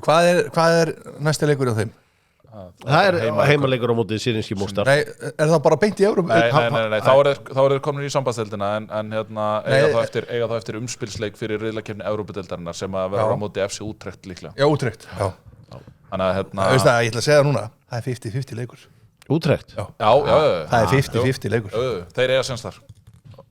Speaker 2: hvað er næsta leikur á þeim?
Speaker 1: Það er heimaleikur á móti sírinski Móstar
Speaker 2: Nei, er það bara beint í Evrópu?
Speaker 3: Nei, þá er komin í sambandsdeildina en hérna eiga þá eftir umspilsleik fyrir riðlakeppni Evrópudeildarinnar sem að vera á móti FC Utrecht líklega
Speaker 2: Já, Utrecht
Speaker 3: Þannig að hérna
Speaker 2: Þú veist það, ég ætla að segja það núna það er 50-50 leikur
Speaker 1: Utrecht?
Speaker 3: Já
Speaker 2: Það er 50-50 leikur
Speaker 3: Þeir eiga sens þar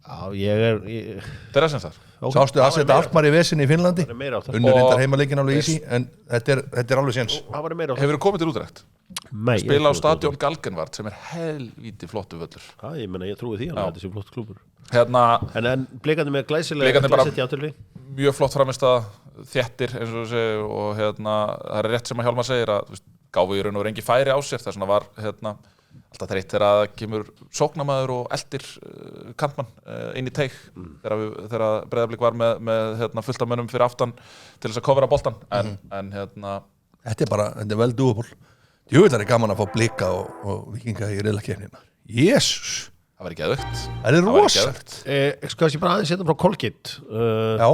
Speaker 1: Já,
Speaker 3: Þeir eiga sens þar
Speaker 2: Sástu að setja Alkmaar í vesinni í Finnlandi unnur reyndar heimaleikin alveg easy en þetta er alveg séns
Speaker 3: Hefur þú komið til Utrecht? Spila á stadion Galgenvart sem er helvíti flottu völlur
Speaker 1: ég menna ég trúi því að þetta sé flott klúbur en Blikandi með glæsilega
Speaker 3: mjög flott framistað þéttir eins og þessi og það er rétt sem að Hjálmar segir að gáfu í raun og engi færi á sér þess vegna var alltaf þreytt þegar það kemur sóknamaður og eldir kantmann inn í teig þegar Breiðablik var með fullt af mönnum fyrir aftan til þess að kofera boltan en
Speaker 2: þetta er vel doable Jöfnir er gaman að fá Blika og Víkinga í riðlakeppnina Jesús
Speaker 3: það var ekki aðvögt
Speaker 2: það er rosalegt
Speaker 1: sko ég bara aðeins setja frá Colgate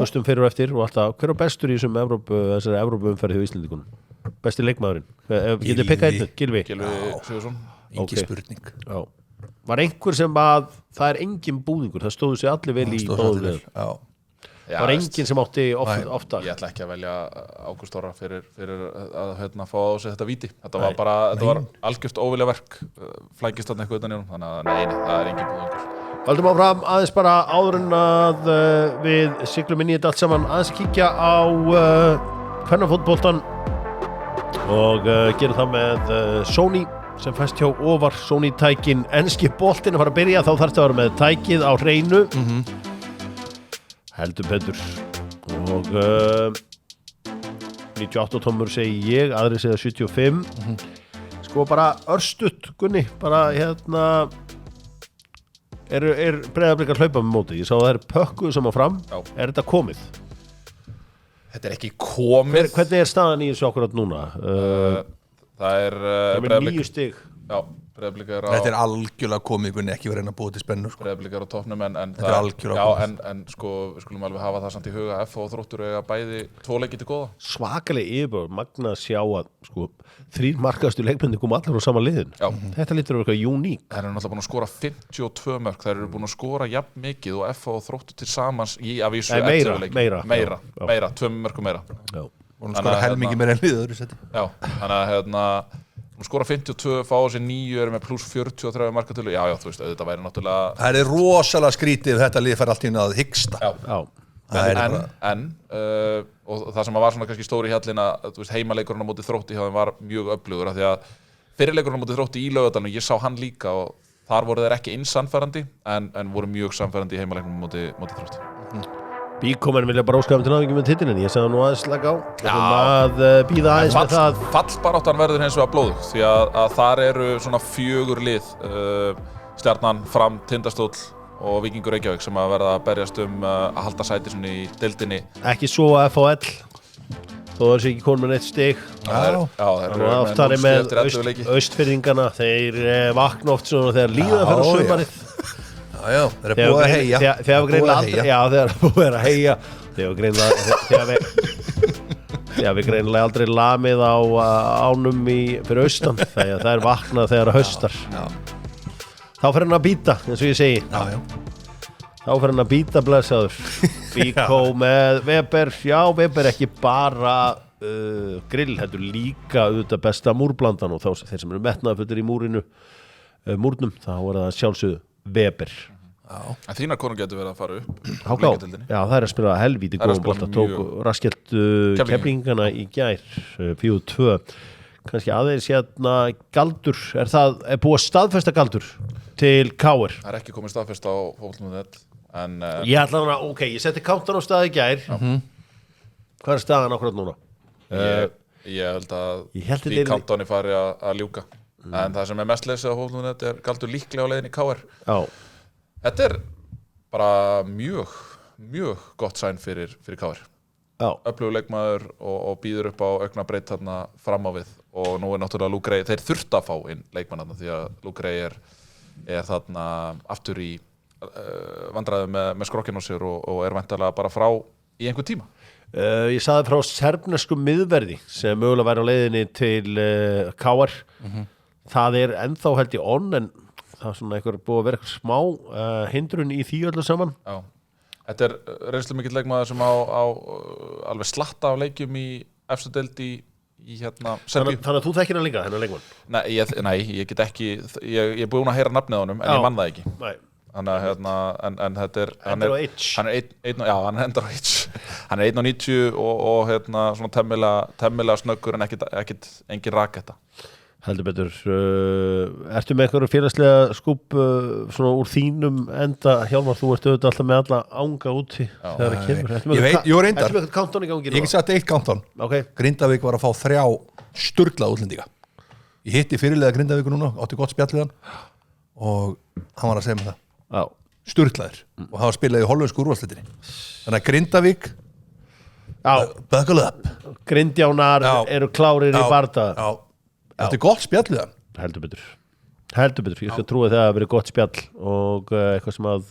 Speaker 1: bustum fyrir og eftir og alltaf hver er bestur í þessari Evrópuumferði hjá Íslendingunum besti leikmaðurinn getið pikkað einn Gylfi
Speaker 3: Sigurðsson
Speaker 2: engin spurning
Speaker 1: var einhver sem að það er engin búðingur það stóðu sig allir vel í báðum það var enginn sem átti ofta
Speaker 3: ég ætla ekki að velja Ágúst Orra fyrir að fá á sig þetta víti þetta var algjört óvilja verk flækist þarna eitthvað utan í honum þannig að nei, það er engin búðingur
Speaker 1: Haldum áfram aðeins bara áður en að við siglum inn í þetta allt saman aðeins kíkja á kvennafótboltan og gera það með Sony sem fæst hjá Óvar Sony tækin enski boltinn að fara að byrja þá þarftu að vera með tækið á hreinu heldur betur og 98 tómur segi ég, aðri segja 75 sko bara örstutt Gunni, bara er Breiðablik að hlaupa með móti ég sá að það er pökkuð sem á fram er þetta komið?
Speaker 3: Þetta er ekki komið
Speaker 1: hvernig er staðan í þessu akkurat núna?
Speaker 3: Það er
Speaker 1: með 9 stig
Speaker 3: já, Breiðablik er á
Speaker 2: þetta er algjörlega komið ekki verið að búa til spennu sko.
Speaker 3: Breiðablik er á toppnum en
Speaker 2: þetta er algjörlega komið
Speaker 3: en sko, við skulum alveg hafa það samt í huga F og Þróttur eiga bæði 2 leiki til góða
Speaker 1: svakalega yfir, magna að sjá að sko, 3 markaðustu leikmenni kom allir á sama liðin þetta lítur að vera eitthvað uník
Speaker 3: þeir eru náttúrulega búin að skora 52 mörk þeir eru búin að skora jafn mikið og F og Þróttur til samans í að vísu meira 2 mörkum meira
Speaker 2: og skora helmingi meira en liður
Speaker 3: þannig að skora 52, fá á sig 9 eru með pluss 43 markatölu, já, þú veist, auðvitað væri náttúrulega
Speaker 2: það er rosalega skrítið þetta lið fær allt í að hyggsta
Speaker 3: og það sem var svona kannski stóri hjallin að heimaleikurinn á móti Þrótti hjá þeim var mjög öflugur af því að fyrirleikurinn á móti Þrótti í Laugardalnum, ég sá hann líka og þar voru þeir ekki eins sannfærandi en voru mjög sannfærandi í heimaleiknum móti Þrótti.
Speaker 1: Bíkomenn vilja bara óska til náðingi með titilin, ég sagði nú aðeins slaka á að býða aðeins með það.
Speaker 3: Fallbaráttan verður hins vegar blóðug því að þar eru svona 4 lið, Stjarnan, Fram, Tindastóll og Víkingur Reykjavík sem að verða að berjast að halda sæti svona í deildinni.
Speaker 1: Ekki svo að FHL, þó það sé ekki konum með neitt stig.
Speaker 3: Þeir eru
Speaker 1: aftari með austfirðingana, þeir vakna oft svona þegar líða fyrir sumarið.
Speaker 2: Já, þeir eru búið að heyja.
Speaker 1: Þegar búið að heyja. Þegar við greinilega aldrei lamið á ánum fyrir austan, þegar það er vaknað þegar það haustar. Þá fer hann að býta, eins og ég segi. Þá fer hann að býta blessaður. Bíkó með Weber. Já, Weber ekki bara grill, heldur líka auðvitað besta múrblandan og þá þeir sem eru metnaðarfullir í múrnum, þá er það sjálfsögðu Weber.
Speaker 3: En þínar konur getur verið að fara upp
Speaker 1: leikjadildinni. Já, það er að spila helvíti góðum bolta, tók raskelt keflingana í gær 4-2. Kannski aðeins hérna Galdur, er búið að staðfesta Galdur til KR?
Speaker 3: Það er ekki komið staðfest á fótbolta.net en
Speaker 1: ég ætla að, ég setti countan á stað í gær. Hvað er staðan akkurat núna?
Speaker 3: Ég held að því countani fari að ljúka en það sem er mest lesið á fótbolta.net er Galdur líklega á leiðinni í KR. Þetta er bara mjög gott sæn fyrir KR. Öflugur leikmaður og býður upp á aukna breytt þarna fram á við og nú er náttúrulega Luke Ray, þeir þurft að fá inn leikmann þarna því að Luke Ray er þarna aftur í vandræðu með skrokkinn á sér og er væntanlega bara frá í einhver tíma.
Speaker 1: Ég sagði frá serbneskum miðverði sem mögulega væri á leiðinni til KR. Það er ennþá held ég en það er svona búið að vera eitthvað smá hindrun í því öllu saman.
Speaker 3: Já. Þetta er reynslu mikill leikmaður sem á alveg slatta af leikjum í efstu deild í hérna Serbíu.
Speaker 1: Þannig að þú þekkir hann líka, þennan leikmann?
Speaker 3: Nei, ég get ekki, ég er búinn að heyra nafnið á honum en ég man það ekki.
Speaker 1: Nei.
Speaker 3: Þannig að hérna, en þetta er
Speaker 1: hann er
Speaker 3: hann endur á itch. Hann er 1.90 og hérna svona temmilega snöggur en ekkit engin raketta.
Speaker 1: Heldur betur. Ertu með eitthvað félagslega skúp svona úr þínum enda? Hjálmar, þú ert auðvitað alltaf með alla ánga úti þegar það kemur.
Speaker 2: Ég veit, ég var reyndar.
Speaker 1: Ertu með eitthvað countdown í gangi núna?
Speaker 2: Ég get sagt 1 countdown. Grindavík var að fá 3 sturglað útlendinga. Ég hitti fyrirliða Grindavíkur núna, átti gott spjall við hann og hann var að segja mér það. Sturglaðir. Og hann var spilað í hollensku úrvalsdeildinni. Þannig að Grindavík buckle up.
Speaker 1: Grindjánar eru klárir í bardaga.
Speaker 2: Þetta er gott spjall við hann.
Speaker 1: Heldur betur, ég skal trúa það að vera gott spjall og eitthvað sem að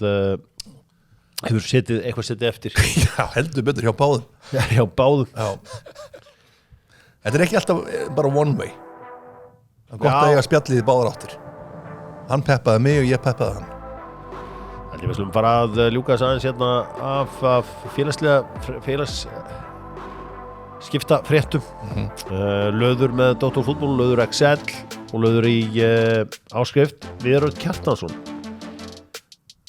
Speaker 1: hefur setið eftir.
Speaker 2: Já, heldur betur hjá báðum.
Speaker 1: Hjá báðum.
Speaker 2: Þetta er ekki alltaf bara one way. Það er gott að eiga spjallið í báðar áttir. Hann peppaði mig og ég peppaði hann.
Speaker 1: Við slum bara að ljúka þess aðeins hérna af félags skipta fréttum. Löður með Dr. Fútból, Löður XL og Löður í áskrift. Viðar Kjartansson.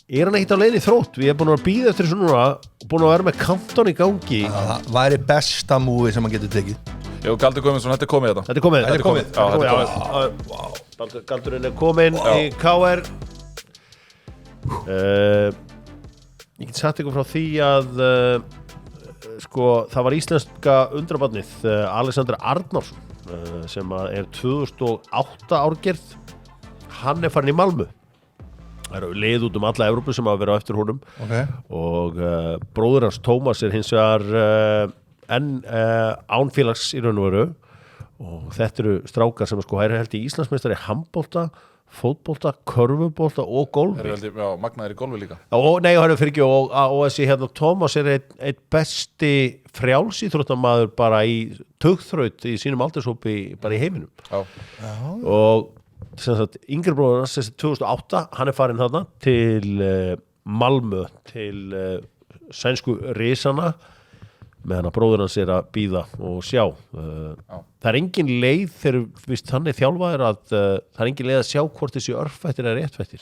Speaker 1: Er hann ekkert á leiðinni í Þrótt? Við erum búin að bíða eftir þessu núna og búin að vera með countdown í gangi.
Speaker 2: Það væri besta múi sem hann getur tekið.
Speaker 3: Jú, Galdur Guðmundsson, þetta er komið þetta.
Speaker 1: Þetta er komið. Galdurinn er kominn í KR. Ég get sagt ykkur frá því að það var íslenska undrabarnið Alexander Arnarsson sem er 2008 árgerð. Hann er farin í Malmö. Það eru leið út alla Evrópu sem hafa verið á eftir honum. Og bróðir hans Tómas er hins vegar ánfélags í raun og veru og þetta eru strákar sem er held í Íslandsmeistari í handbolta, fótbolta, körfubolta og golfi.
Speaker 3: Já, magnaðir í golfi líka.
Speaker 1: Nei, hann er fyrir ekki og þessi hérna Tómas er einn besti frjálsíþróttamaður bara í tugþraut í sínum aldurshópi bara í heiminum. Og sem sagt, yngri bróðir hans 2008, hann er farinn þarna til Malmö, til sænsku risana meðan að bróður hans að bíða og sjá það engin leið þegar þannig þjálfaðir að það engin leið að sjá hvort þessi örfættir eða réttfættir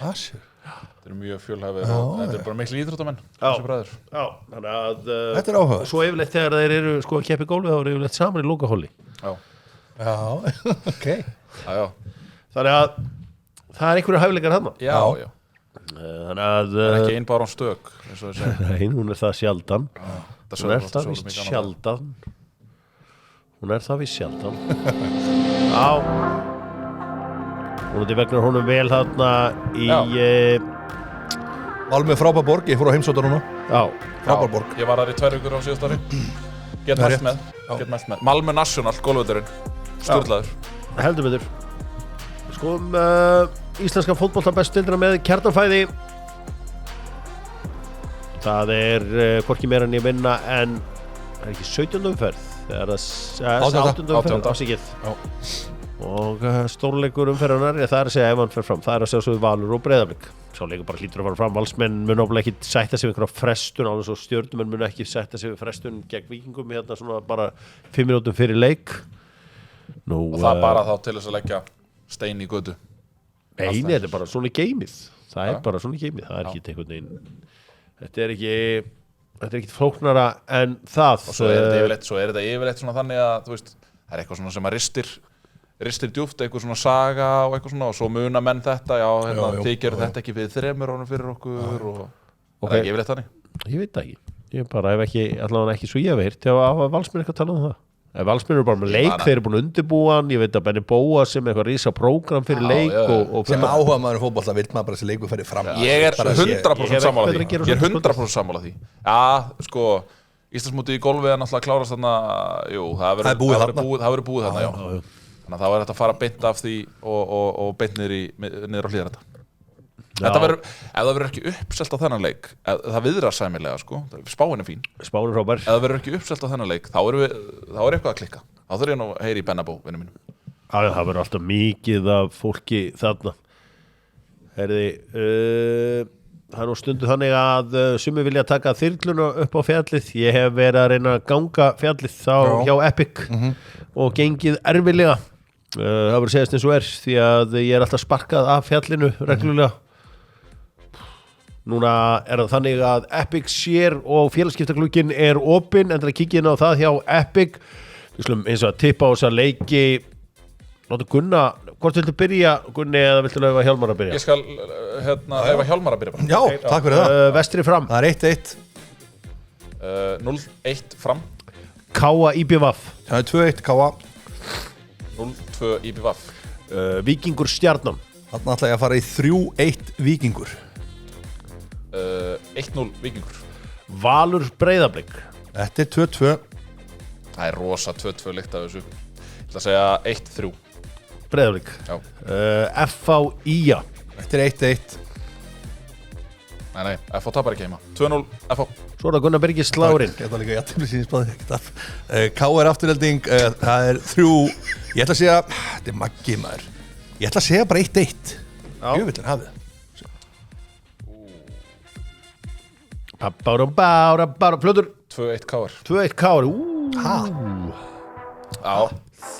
Speaker 3: Þetta mjög fjölhæfir og þetta bara miklu íþróttamenn þessi bræður
Speaker 1: þannig að
Speaker 2: Þetta áhugavert.
Speaker 1: Svo yfirleitt þegar þeir eru að keppa í gólfið þá eru yfirleitt saman í lokahóli
Speaker 2: Já, ok
Speaker 3: Já
Speaker 1: Þannig að það einhverju hæfileikar þarna
Speaker 3: Já
Speaker 1: Þannig að
Speaker 3: Það ekki ein bara án stök eins og þeir segja
Speaker 1: Nei, hún það sjaldan Hún það víst sjaldan Hún það víst sjaldan Hún vegnar honum vel þarna í
Speaker 2: Malmö frábær borg, ég fór á heimsóta núna Frábær borg
Speaker 3: Ég var þar í 2 vikur á síðust ári Get mælt með Malmö National, golfvöldurinn Sturlaður
Speaker 1: Heldur betur Skoðum íslenska fótbolta bestildina með kjarnafæði Það hvorki meira en ég vinna en það ekki 17. umferð Það 18. umferð afsikið og stórleikur umferðunar það að segja ef hann fer fram það að segja svo Valur og Breiðablik svo leikur bara hlýtur að fara fram Valsmenn mun náttúrulega ekki sætta sig við einhverja frestun alveg svo Stjörnumenn mun ekki sætta sig við frestun gegn Víkingum hérna svona bara 5 mínútum fyrir leik
Speaker 3: og það bara þá til þess að leggja stein í götu
Speaker 1: Nei, þetta bara svona geimið það bara svona geimið það ekki einhvern veginn þetta ekki flóknara en það
Speaker 3: og svo þetta yfirleitt svona þannig að þú veist það eitthvað svona sem að ristir djúpt eitthvað svona saga og eitthvað svona og svo muna menn þetta þið gerðu þetta ekki við 3 árum fyrir okkur og það ekki yfirleitt þannig
Speaker 1: Ég veit það ekki ég bara hef ekki allavega ekki svo ég hef heyrt að Valsmenn eitthvað tala það Valsmenn eru bara með leik þeir eru búin að undirbúa hann ég veit að Benni Bóa sem eitthvað rísa prógram fyrir leik og
Speaker 2: sem áhuga maður fótbolta vill maður bara þessi leiku ferði fram
Speaker 3: ég er 100% sammála því ég er 100% sammála því sko Íslandsmótið í golfi náttúrulega klárast þarna það verður búið þarna þannig að það var hægt að fara beint af því og beint niður á hlýðar þetta verður, ef það verður ekki uppselt á þennan leik það viðrar sæmilega sko, spáin fín
Speaker 1: spáin frábær
Speaker 3: ef það verður ekki uppselt á þennan leik þá er eitthvað að klikka þá þurf ég nú að heyri í Bennabó vinnu mínum
Speaker 1: það verður alltaf mikið af fólki þarna það nú stundu þannig að sumir vilja taka þyrluna upp á fjallið ég hef verið að reyna að ganga fjallið þá hjá Epic og gengið erfilega það verður segjast eins og því að ég alltaf sparkað af fjallinu reglulega núna það þannig að Epic sér og félagskiptagluginn opinn en það kíkja inn á það hjá Epic við slum eins og að tippa á þess að leiki láta Gunna hvort viltu byrja Gunni eða viltu leyfa Hjálmar að byrja
Speaker 3: ég skal leyfa Hjálmar að byrja
Speaker 2: já, takk fyrir það
Speaker 1: vestri fram
Speaker 2: það 1-1
Speaker 3: 0-1 fram
Speaker 1: Káa IBVF
Speaker 2: það 2-1 Káa
Speaker 3: 0-2 IBVF
Speaker 1: Víkingur Stjarnan
Speaker 2: þarna ætla ég að fara í 3-1 Víkingur
Speaker 3: 1-0 Víkingur
Speaker 1: Valur Breiðablik
Speaker 2: þetta 2-2
Speaker 3: það rosa 2-2 líkt af þessu ég ætla að segja 1-3
Speaker 1: Breiðablik FH IA
Speaker 2: þetta 1-1
Speaker 3: nei, FH tapar ekki heima 2-0 FH
Speaker 1: svo það Gunnar Birgir Slárin
Speaker 2: þetta líka jættibli sínsbáði K.R. afturhelding það 3 ég ætla að segja þetta maggi maður ég ætla að segja bara 1-1 jöfnvillin hafið
Speaker 1: Bára Fljótur
Speaker 3: 2-1 Káar
Speaker 1: 2-1 Káar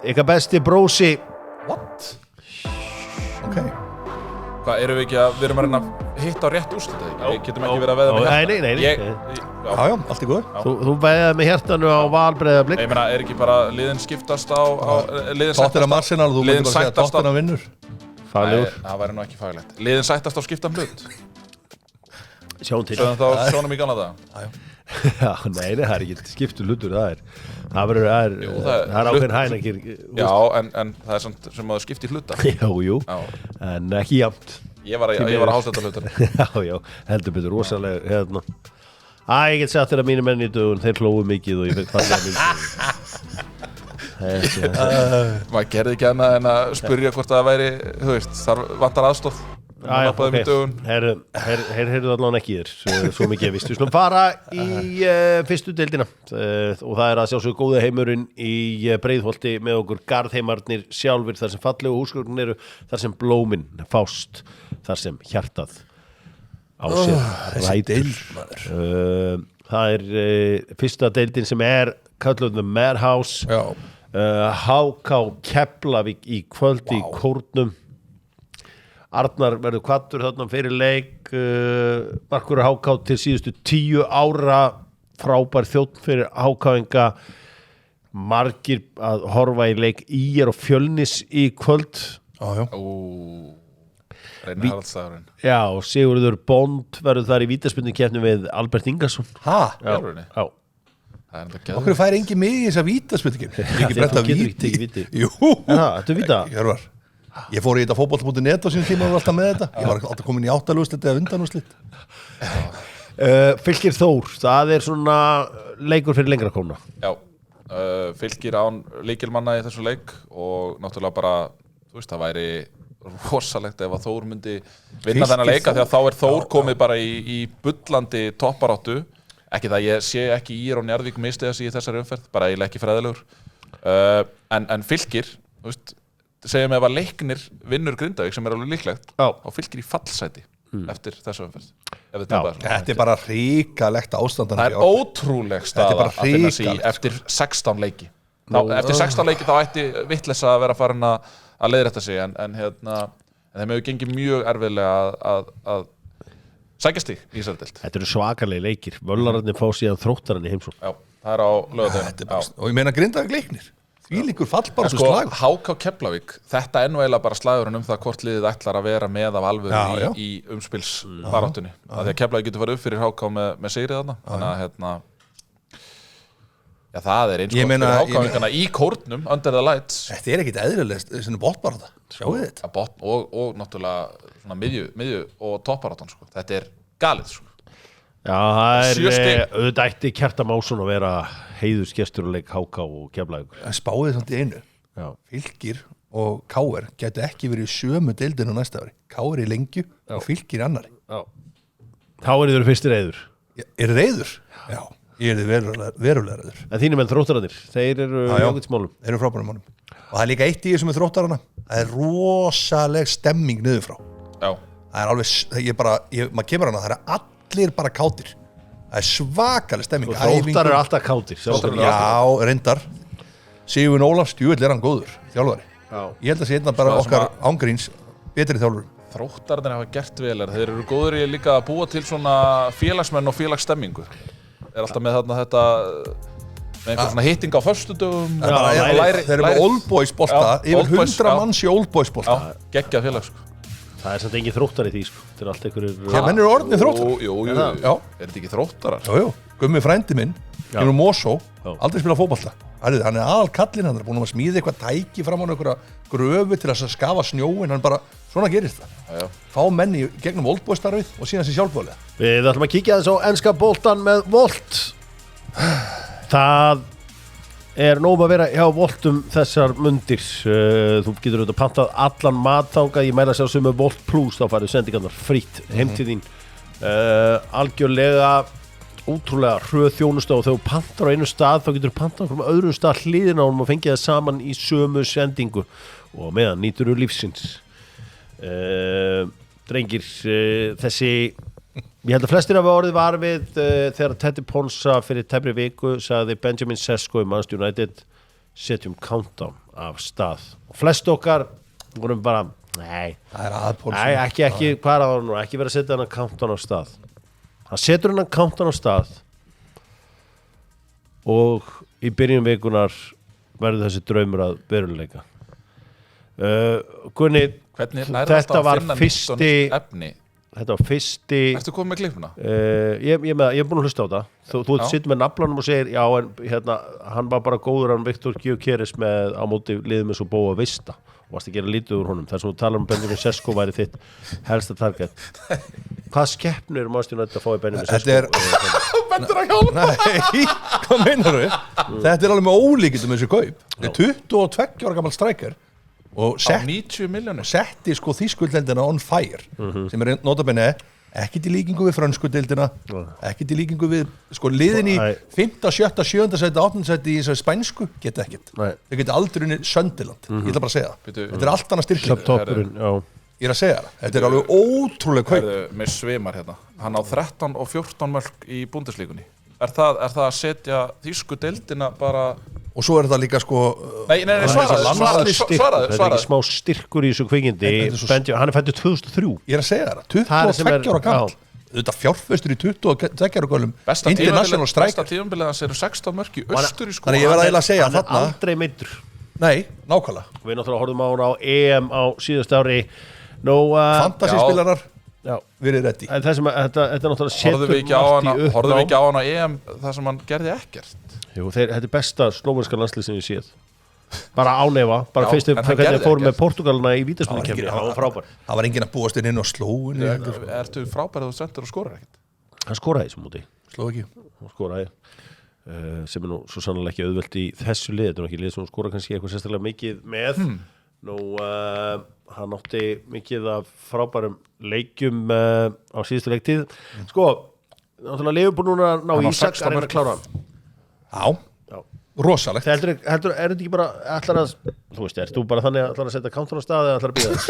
Speaker 1: eitthvað besti brósi
Speaker 2: what? ok
Speaker 3: hvað erum við ekki að við erum að reyna að hitta á rétt úrslit við getum ekki verið að veða með hjarta
Speaker 1: nei
Speaker 2: já, allt góð
Speaker 1: þú veðaði með hjartanu á Val Breiðablik
Speaker 3: ég meina, ekki bara liðin skiptast á
Speaker 2: Tottenham Arsenal þú myndir bara segja Tottenham vinnur
Speaker 1: faglegur
Speaker 3: það væri nú ekki faglegt liðin sættast á skiptan hlut
Speaker 1: sjáum til
Speaker 3: sögum þá sjónum í gamla daga
Speaker 1: já, nei, það ekki skiptu hlutur það er ákveðin hænakir
Speaker 3: já, en það er samt sem að það skipti hluta
Speaker 1: jú, en ekki jafnt
Speaker 3: ég var að hásetta hlutar
Speaker 1: já, heldur betur rosalega hérna ég get sagt þér að mínu menn í dögun þeir hlóðu mikið og ég fekk fallega mikið
Speaker 3: maður gerði ekki annað en að spyrja hvort það væri þú veist, þar vantar aðstoð
Speaker 1: okay. Heyrðu allan ekki þér svo mikið ég vist við slum fara í fyrstu deildina og það að sjálfsögðu góði heimurinn í Breiðholti með okkur garðheimarnir sjálfur þar sem fallegu húsgögnin eru þar sem blómin fást þar sem hjartað á sér rætur það fyrsta deildin sem kallað The Madhouse HK Keflavík í kvöld í Kórnum. Arnar verður kvaddur þarna fyrir leik markur HK til síðustu 10 ára, frábær þjónn fyrir HK-inga, margir að horfa í leik ÍR og Fjölnis í kvöld.
Speaker 3: Reynir Haraldsdagurinn.
Speaker 1: Já, og Sigurður Bond verður þar í vítaspyrnukeppni við Albert Ingarsson.
Speaker 2: Já.
Speaker 3: Það enda geðveikt.
Speaker 2: Okkur fær engin mig í þessa vítaspyrnukeppni. Ekki bretta víti. Jú.
Speaker 1: Þetta víta?
Speaker 2: Hjörvar. Ég fór í þetta fótbolta.net á sínum tíma og var alltaf með þetta. Ég var alltaf komin í 8 úrslit eða undanúrslit.
Speaker 1: Fylkir Þór, það svona leikur fyrir lengra komna.
Speaker 3: Já, Fylkir án lykilmanna í þessu leik og náttúrulega bara, þú veist, það væri rosalegt ef að Þór myndi vinna þennan leika, því að þá Þór komið bara í bullandi topparáttu. Ekki það, ég sé ekki ÍR og Njarðvík mistiða sig í þessari umferð, bara eiginlega ekki fræðilegur. En Fylkir, þú veist, segjum ef að Leiknir vinnur Grindavík sem alveg líklegt, þá Fylkir í fallsæti eftir þessu umferð.
Speaker 2: Þetta bara hrikalegt ástand.
Speaker 3: Það ótrúleg staða að finna sig eftir 16 leiki. Eftir 16 leiki þá ætti vitleysa að vera farin að leiðrétta sig, en þeim hefur gengið mjög erfiðlega að sækja stig í þessari deild.
Speaker 1: Þetta svakalegi leikir. Völlararnir fá síðan Þróttararnir í heimsókn.
Speaker 3: Já, það á laugardeginum.
Speaker 2: Og ég meina Grindavík Leiknir. Því líkur fallbaráttu slagur.
Speaker 3: HK Keflavík, þetta nú eiginlega bara slagurinn það hvort liðið ætlar að vera með af alvöru í umspilsbaráttunni. Því að Keflavík getur farið upp fyrir HK með sigrið þarna. Þannig að já, það eins gott fyrir HK-ingana í Kórnum, under the lights.
Speaker 2: Þetta ekkit eðlilegst, svona botbarátta. Sjáu þetta.
Speaker 3: Og náttúrulega svona miðju og topparáttan, sko. Þetta galið, sko.
Speaker 1: Já, það auðvitað ætti Kjartan Másson að vera heiðursgestur og leik HK og Keflavík.
Speaker 2: Spáðið samt í einu. Já. Fylkir og KR gætu ekki verið í sömu deildinu næsta ári. KR í lengju og Fylkir í annari.
Speaker 1: Já. Þá þeir fyrstir reiður.
Speaker 2: Eru reiður? Já. Ég verulega reiður.
Speaker 1: En þínir menn Þróttararnir, þeir eru ágætismálum.
Speaker 2: Þeir eru frábærum málum. Og það líka eitt í þessu með Þróttarana. Það rosaleg stemming niður frá.
Speaker 3: Já.
Speaker 2: Það alveg, maður kemur hana, það allir bara kátir. Það svakaleg stemming.
Speaker 1: Og Þróttar alltaf kátir.
Speaker 2: Já, reyndar. Sigurvin Ólafs, djúvill hann góður þjálfari. Já. Ég held að sé einna bara okkar ángríns betri þjálfur.
Speaker 3: Þróttararnir hafa gert vel, þeir eru góður í líka að búa til svona félagsmenn og félagsstemmingu. Alltaf með þarna þetta með einhver svona hitting á föstudögum.
Speaker 2: Þeir eru með oldboys bolta, yfir 100 manns í oldboys bolta.
Speaker 3: Já, geggjað félag, sko.
Speaker 1: Það samt engin Þróttar í því, sko. Þetta allt einhverjir...
Speaker 2: Já, menn eru orðnir Þróttar.
Speaker 3: Jú. Þetta ekki Þróttarar?
Speaker 2: Jú. Gummi frændi minn, hérna Mosó, aldrei spila fótbolta. Hann aðal kallinn, hann búinn að smíða eitthvað tæki fram á einhverja gröfu til að skafa snjóin, hann bara, svona gerist það.
Speaker 3: Já.
Speaker 2: Fá menn í gegnum oldboy-starfið og síðan sér sjálfbóðlega.
Speaker 1: Við ætlum að kíkja þess á enska boltan með Volt. Það nóg að vera hjá Voltum þessar mundir. Þú getur auðvitað pantað allan mat þangað, ég mæla sér sem með Volt Plus, þá færðu sendingarnar frýtt heim til þín. Algjörlega ótrúlega hröð þjónusta og þegar þú pantar á einu stað þá getur þú pantað frá öðrum stað hliðina og fengið það saman í sömu sendingu og meðan nýtur þú lífsins. Drengir, þessi ég held að flestir hafa orðið var við þegar Teddy Ponsa fyrir tæpri viku sagði Benjamin Sesko í Manchester United setjum countdown af stað og flest okkar vorum bara nei, ekki hvað er það nú, ekki vera að setja hann countdown af stað. Hann setur hann countdown á stað og í byrjun vikunar verður þessi draumur að veruleika. Gunni, þetta var fyrsti efni. Þetta var fyrsti...
Speaker 3: Ertu komið með klippuna?
Speaker 1: Ég er búin að hlusta á það. Þú sittur með naflanum og segir já, en hérna, hann var bara góður hann Viktor Gyökeres með á móti liðum eins og Bóa Vista og varst að gera lítið úr honum. Þar sem þú talar Benjamin Sesko væri þitt helsta target. Hvað skeppnur mástu þetta að fá í Benjamin Sesko?
Speaker 3: Bendur að hjálpa?
Speaker 2: Nei, hvað meinar þú? Þetta alveg með ólíkindum þessu kaup. Þetta 22 ára gammal strækjar og
Speaker 3: á 90 milljónir
Speaker 2: setti sko þýskudeildina on fire sem notabenni ekkert í líkingu við frönskudeildina ekkert í líkingu við sko liðin í 5., 7., 7. sæti 8. sæti í spænsku geta ekkert þau geta aldrei unni Söndiland ég ætla bara að segja það þetta allt annað styrkling ég að segja það þetta alveg ótrúlega kaup
Speaker 3: með svimar hérna hann á 13 og 14 mörk í Bundesligunni Er það að setja þýsku deildina bara
Speaker 2: og svo þetta líka sko
Speaker 3: Nei, svaraðu
Speaker 1: þetta er ekki smá styrkur í þessu kvikindi hann fæddur 2003
Speaker 2: ég að segja það 22 ára gamall þetta fjárfestur í 22 ára gölum international striker
Speaker 3: besta tímabilið hans eru 16 mörk í austurísku
Speaker 2: þannig ég verð að segja
Speaker 1: hann er aldrei meiddur
Speaker 2: nei, nákvæmlega
Speaker 1: við náttúrulega horfum á hann á EM á síðust ári
Speaker 2: fantasyspilarar verið reddi
Speaker 1: þetta náttúrulega setur margt í upp
Speaker 3: horfum við ekki á hann á EM þar sem hann gerði ekkert
Speaker 1: þetta er besta slóvenska landslið sem ég séð bara ánefa, bara fyrst hvernig þeir fóru með Portugalina í vítaspyrnukefni, það var frábær
Speaker 2: það var enginn að búast inn á slóinu
Speaker 3: ertu frábær að þú sendur og skorar ekkert
Speaker 1: hann skoraði þessum úti
Speaker 2: sló ekki
Speaker 1: hann skoraði sem er nú svo sannlega ekki auðvelt í þessu lið þetta er nú ekki lið sem skora kannski eitthvað sérstaklega mikið með hann átti mikið af frábærum leikjum á síðustu leiktíð sko, náttúrulega Liverpool núna ná Ísak að reyna að klára hann
Speaker 2: rosalegt
Speaker 1: er þetta ekki bara ætlar að þú veist, ert þú bara þannig að ætlar að setja counter á stað eða ætlar að býða þess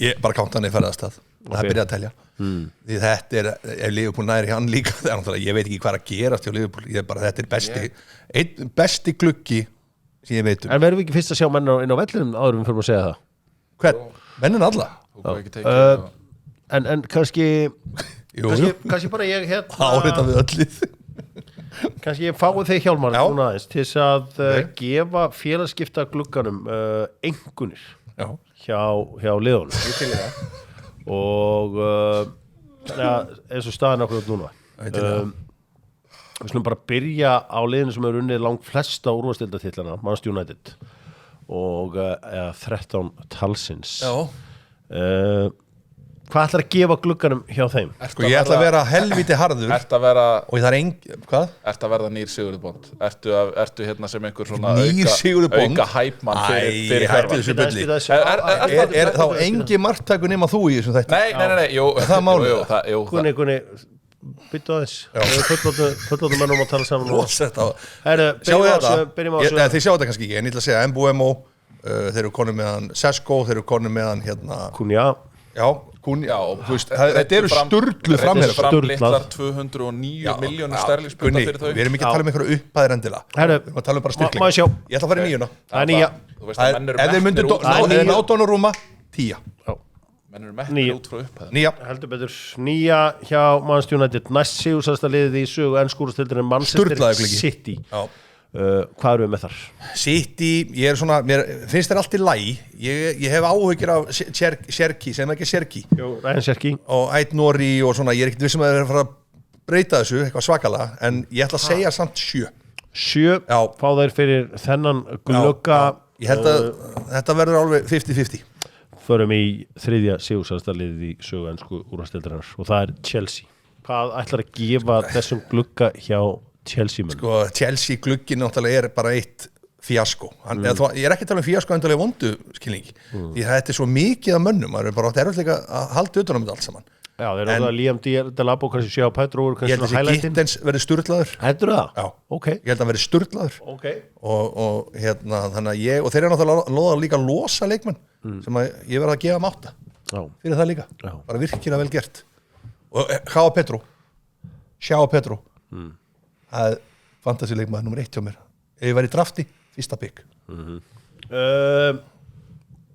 Speaker 2: ég bara counter hann í ferðastað það er byrjað að telja því þetta er ef Liverpool næri hann líka ég veit ekki hvað að gerast hjá Liverpool þetta er besti gluggi sem ég veit
Speaker 1: en verðum við ekki fyrst að sjá menn inn á vellinum áður við fyrir að segja það
Speaker 2: hvern? mennin alla?
Speaker 1: en kannski bara ég
Speaker 2: árita við öllið
Speaker 1: kannski ég fái þeir Hjálmar núna aðeins til þess að gefa félagskipta glugganum engunir hjá liðunum og eins og staðin okkur núna við slum bara byrja á liðinu sem hefur unnið langt flesta úrvalsdeildartitlana Manchester United og 13 talsins hvað ætlar að gefa glugganum hjá þeim?
Speaker 2: Sko ég ætla að vera helviti harður og það er hvað?
Speaker 3: Ertu að verða nýr Sigurður Bond? Ertu hérna sem einhver svona
Speaker 2: auka
Speaker 3: hæpmann fyrir
Speaker 2: hverfa? Er þá engi marktæku nema þú í þessum þætti?
Speaker 3: Nei, jú.
Speaker 2: Það er málið.
Speaker 1: Gunni, byttu aðeins fullóttum mennum að tala saman
Speaker 2: Þið sjá þetta kannski ekki en ég ætla að segja Mbuemo þeir eru konum með hann Sesko, þeir eru konum með hann hérna
Speaker 1: Kunja
Speaker 2: þetta eru sturlu framherjar
Speaker 3: framlitlar 209 miljónir sterlingspunda fyrir þau
Speaker 2: við erum ekki að tala um einhverju upphæðir endilega við erum að tala um bara styrkling ég ætla að fara í 9
Speaker 1: það er 9
Speaker 2: ef þeir myndu náttúrulega rúma 10
Speaker 3: menn eru metnir út frá upphæðir
Speaker 2: 9
Speaker 1: heldur betur 9 hjá Manchester United næst sigursæðasta liðið í sögu ennskúrastildinni Manchester City hvað eru við með þar?
Speaker 2: City, ég er svona mér finnst þér allt í lagi ég hef áhyggjur af Sjerki sem ekki Sjerki
Speaker 1: Ryan Sjerki
Speaker 2: og Ait Nori og svona ég er ekkert vissum að það er að fara að breyta þessu eitthvað svakalega en ég ætla að segja samt 7
Speaker 1: fá þær fyrir þennan glugga
Speaker 2: ég held að þetta verður alveg 50-50
Speaker 1: förum í þriðja sigursæðasta liðið í sögu ennsku úrvalsdeildarinnar og það er Chelsea hvað ætlar að gefa þessum glugga hjá Chelsea menn?
Speaker 2: Sko, Chelsea glugginn náttúrulega er bara eitt fíasko ég er ekki að tala um fíasko endalega vondu skilningi því þetta er svo mikið af mönnum maður er bara átt erfiðlega að halda utan um þetta allt saman
Speaker 1: já, þeir eru náttúrulega Liam Delabo kannski sjá Petro
Speaker 2: ég held að þessi Gittens verði sturlaður
Speaker 1: heldur það?
Speaker 2: Já,
Speaker 1: okay.
Speaker 2: Ég held að hann verði sturlaður og hérna þannig að og þeir eru náttúrulega líka að losa leikmenn sem að ég verði að gefa 8 fyrir það líka bara virkilega vel gert og Sjá Petro það er fantasy-leikmaður nummer 1 hjá mér ef ég væri í drafti, fyrsta pick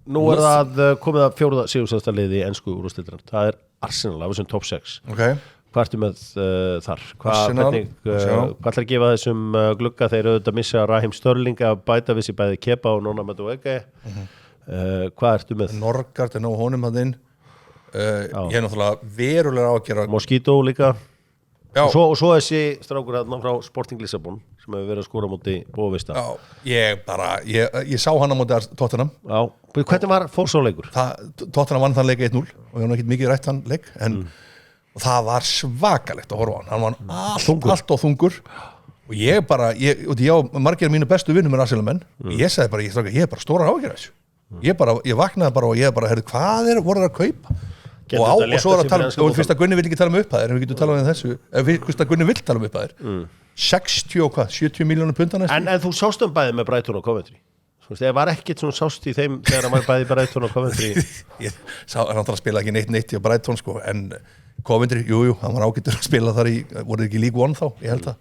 Speaker 1: nú er það komið að 4. sigursæðasta liði í ensku úrvalsdeildarinnar það er Arsenal af þessum top 6 hvað ertu með þar? Hvað ætlar að gefa þessum glugga þeir auðvitað missa Raheem Sterling að bæta við sér bæði Kepa og Nona Madueke hvað ertu með?
Speaker 2: Norgard er nóg honum að inn ég er náttúrulega verulega á að gera
Speaker 1: Mosquito líka og svo þessi strákur hérna frá Sporting Lissabon sem hefur verið að skora móti Bóvista
Speaker 2: ég sá hann á móti Tottenham
Speaker 1: hvernig var fórsóleikur?
Speaker 2: Tottenham vann þann leik 1-0 og ég var ekki mikið rætt þann leik og það var svakalegt að horfa hann var allt og þungur og ég margir mínu bestu vinnum er Arsenal-menn ég sagði bara, ég er bara stóra áhyggjur af þessu ég vaknaði bara og ég bara hvað voru það að kaupa og svo er að tala um fyrst að Gunni vil ekki tala um upphæðir við getum talað um þessu fyrst að Gunni vil tala um upphæðir 70 miljónir punda næstu
Speaker 1: en þú sást bæði með Brighton og Coventry það var ekkert sem sást í þeim þegar maður bæði Brighton og Coventry
Speaker 2: ég sá hann að spila ekki neitt í Brighton sko en Coventry, jú, hann var ágættur að spila þar voru ekki League One þá, ég held það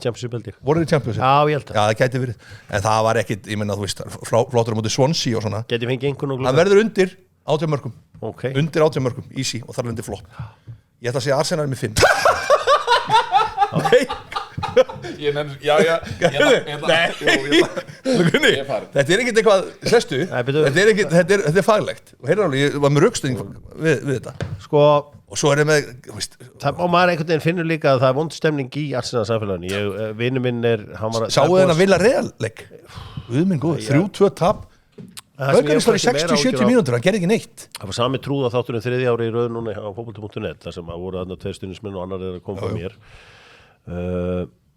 Speaker 1: Championship held ég
Speaker 2: Voru þið Championship?
Speaker 1: Já, ég held það
Speaker 2: Já, það gæti verið, en það var ekkit, ég menna, þú veist flottur á móti Swansea og svona
Speaker 1: Geti fengið einhvern og
Speaker 2: Hann verður undir 18 mörgum
Speaker 1: Ok
Speaker 2: Undir 18 mörgum, easy, og þar undir flop Ég ætla að segja Arsenal með 5 Nei Þetta ekkert eitthvað sestu, þetta er faglegt og heyrðu alveg, ég var með rökstuðning við þetta
Speaker 1: Sko
Speaker 2: og svo ég með
Speaker 1: og maður einhvern veginn finnur líka að það vond stemning í Arsenal samfélaginu vinur minn
Speaker 2: Sáu þennan Villarreal leik Minn góð, 3-2 tap Haukarins var í 60-70 mínútur, hann gerði ekki neitt
Speaker 1: Það var sami trúða þátturinn 3. ári í röð núna á fótbolti.net þar sem voru þarna 2 stuðningsmenn og annar að koma frá mér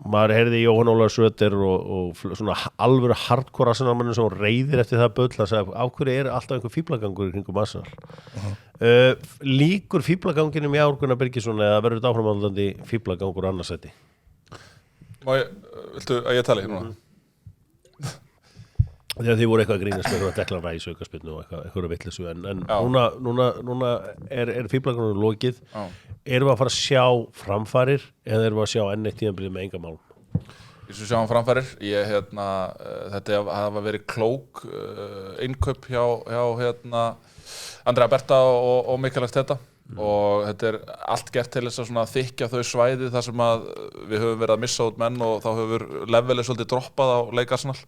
Speaker 1: maður heyrði Jóhann Ólafur Söder og svona alvöru hardcore Arsenal-mannum sem reiðir eftir það bull að segja á hverju alltaf einhver fíblagangur í kringum Arsenal líkur fíblaganginum í Árgunnar Birgisson eða verður þetta áframhaldandi fíblagangur annarsæti
Speaker 3: Viltu að ég tali núna?
Speaker 1: Þegar þið voru eitthvað að grínast með Declan Rice aukaspyrnu og eitthvað vitleysu en núna er fíblagangur lokið Erum við að fara að sjá framfarir eða erum við að sjá enn eitt tíðanbyrði með enga mál?
Speaker 3: Ég svo sjáum framfarir þetta hafa verið klók innkaup hjá Andrea Berta og Mikael Arteta og þetta allt gert til þess að þykja þau svæði þar sem að við höfum verið að missa út menn og þá hefur levelið svolítið droppað á leik Arsenal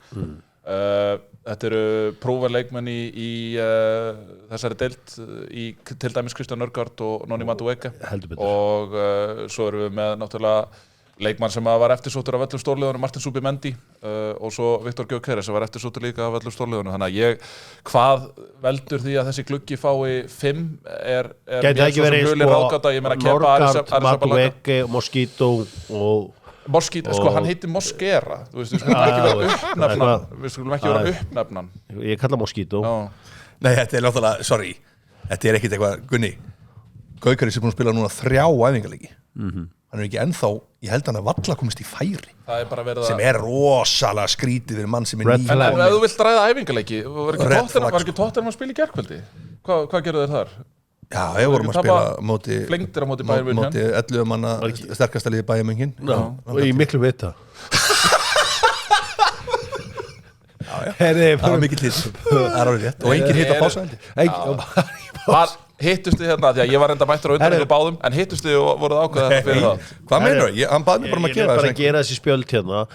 Speaker 3: Þetta eru prófarleikmenn í þessari deild til dæmis Kristján Nørgaard og Noni Madueke og svo erum við með náttúrulega leikmann sem var eftirsóttur af öllum stórliðunum Martin Zubimendi og svo Viktor Gyökeres sem var eftirsóttur líka af öllum stórliðunum þannig að hvað veldur því að þessi gluggi fái 5 er
Speaker 1: mér svo sem hulir ráðgáta ég meina
Speaker 3: Nørgaard,
Speaker 1: Madueke, Mosquito og
Speaker 3: Mosquito, hann heitir Mosquera við skulum ekki vera uppnefnan
Speaker 1: Ég kalla Mosquito
Speaker 2: Nei, þetta náttúrulega, sorry Þetta ekkit eitthvað, Gunni Gyökeres búin að spila núna 3 æfingarleiki Hann ekki ennþá, ég held hann að valla komist í færi sem rosalega skrítið fyrir mann sem
Speaker 3: En ef þú vilt ræða æfingarleiki var ekki Tottenham að spila í gærkvöldi Hvað gerðu þeir þar?
Speaker 2: Já, við vorum að spila móti 11 manna sterkasta liði Bayern München
Speaker 1: og í miklu vita
Speaker 2: Það var mikill hitt Það er alveg rétt og engin hitt að pása
Speaker 3: Hittustu hérna, því að ég var enda mættur á undan og báðum en hittustu og voruð ákveða þetta fyrir það
Speaker 2: Hvað meinur þú? Hann baði mig bara að gera
Speaker 1: þessi Ég gera þessi spjöld hérna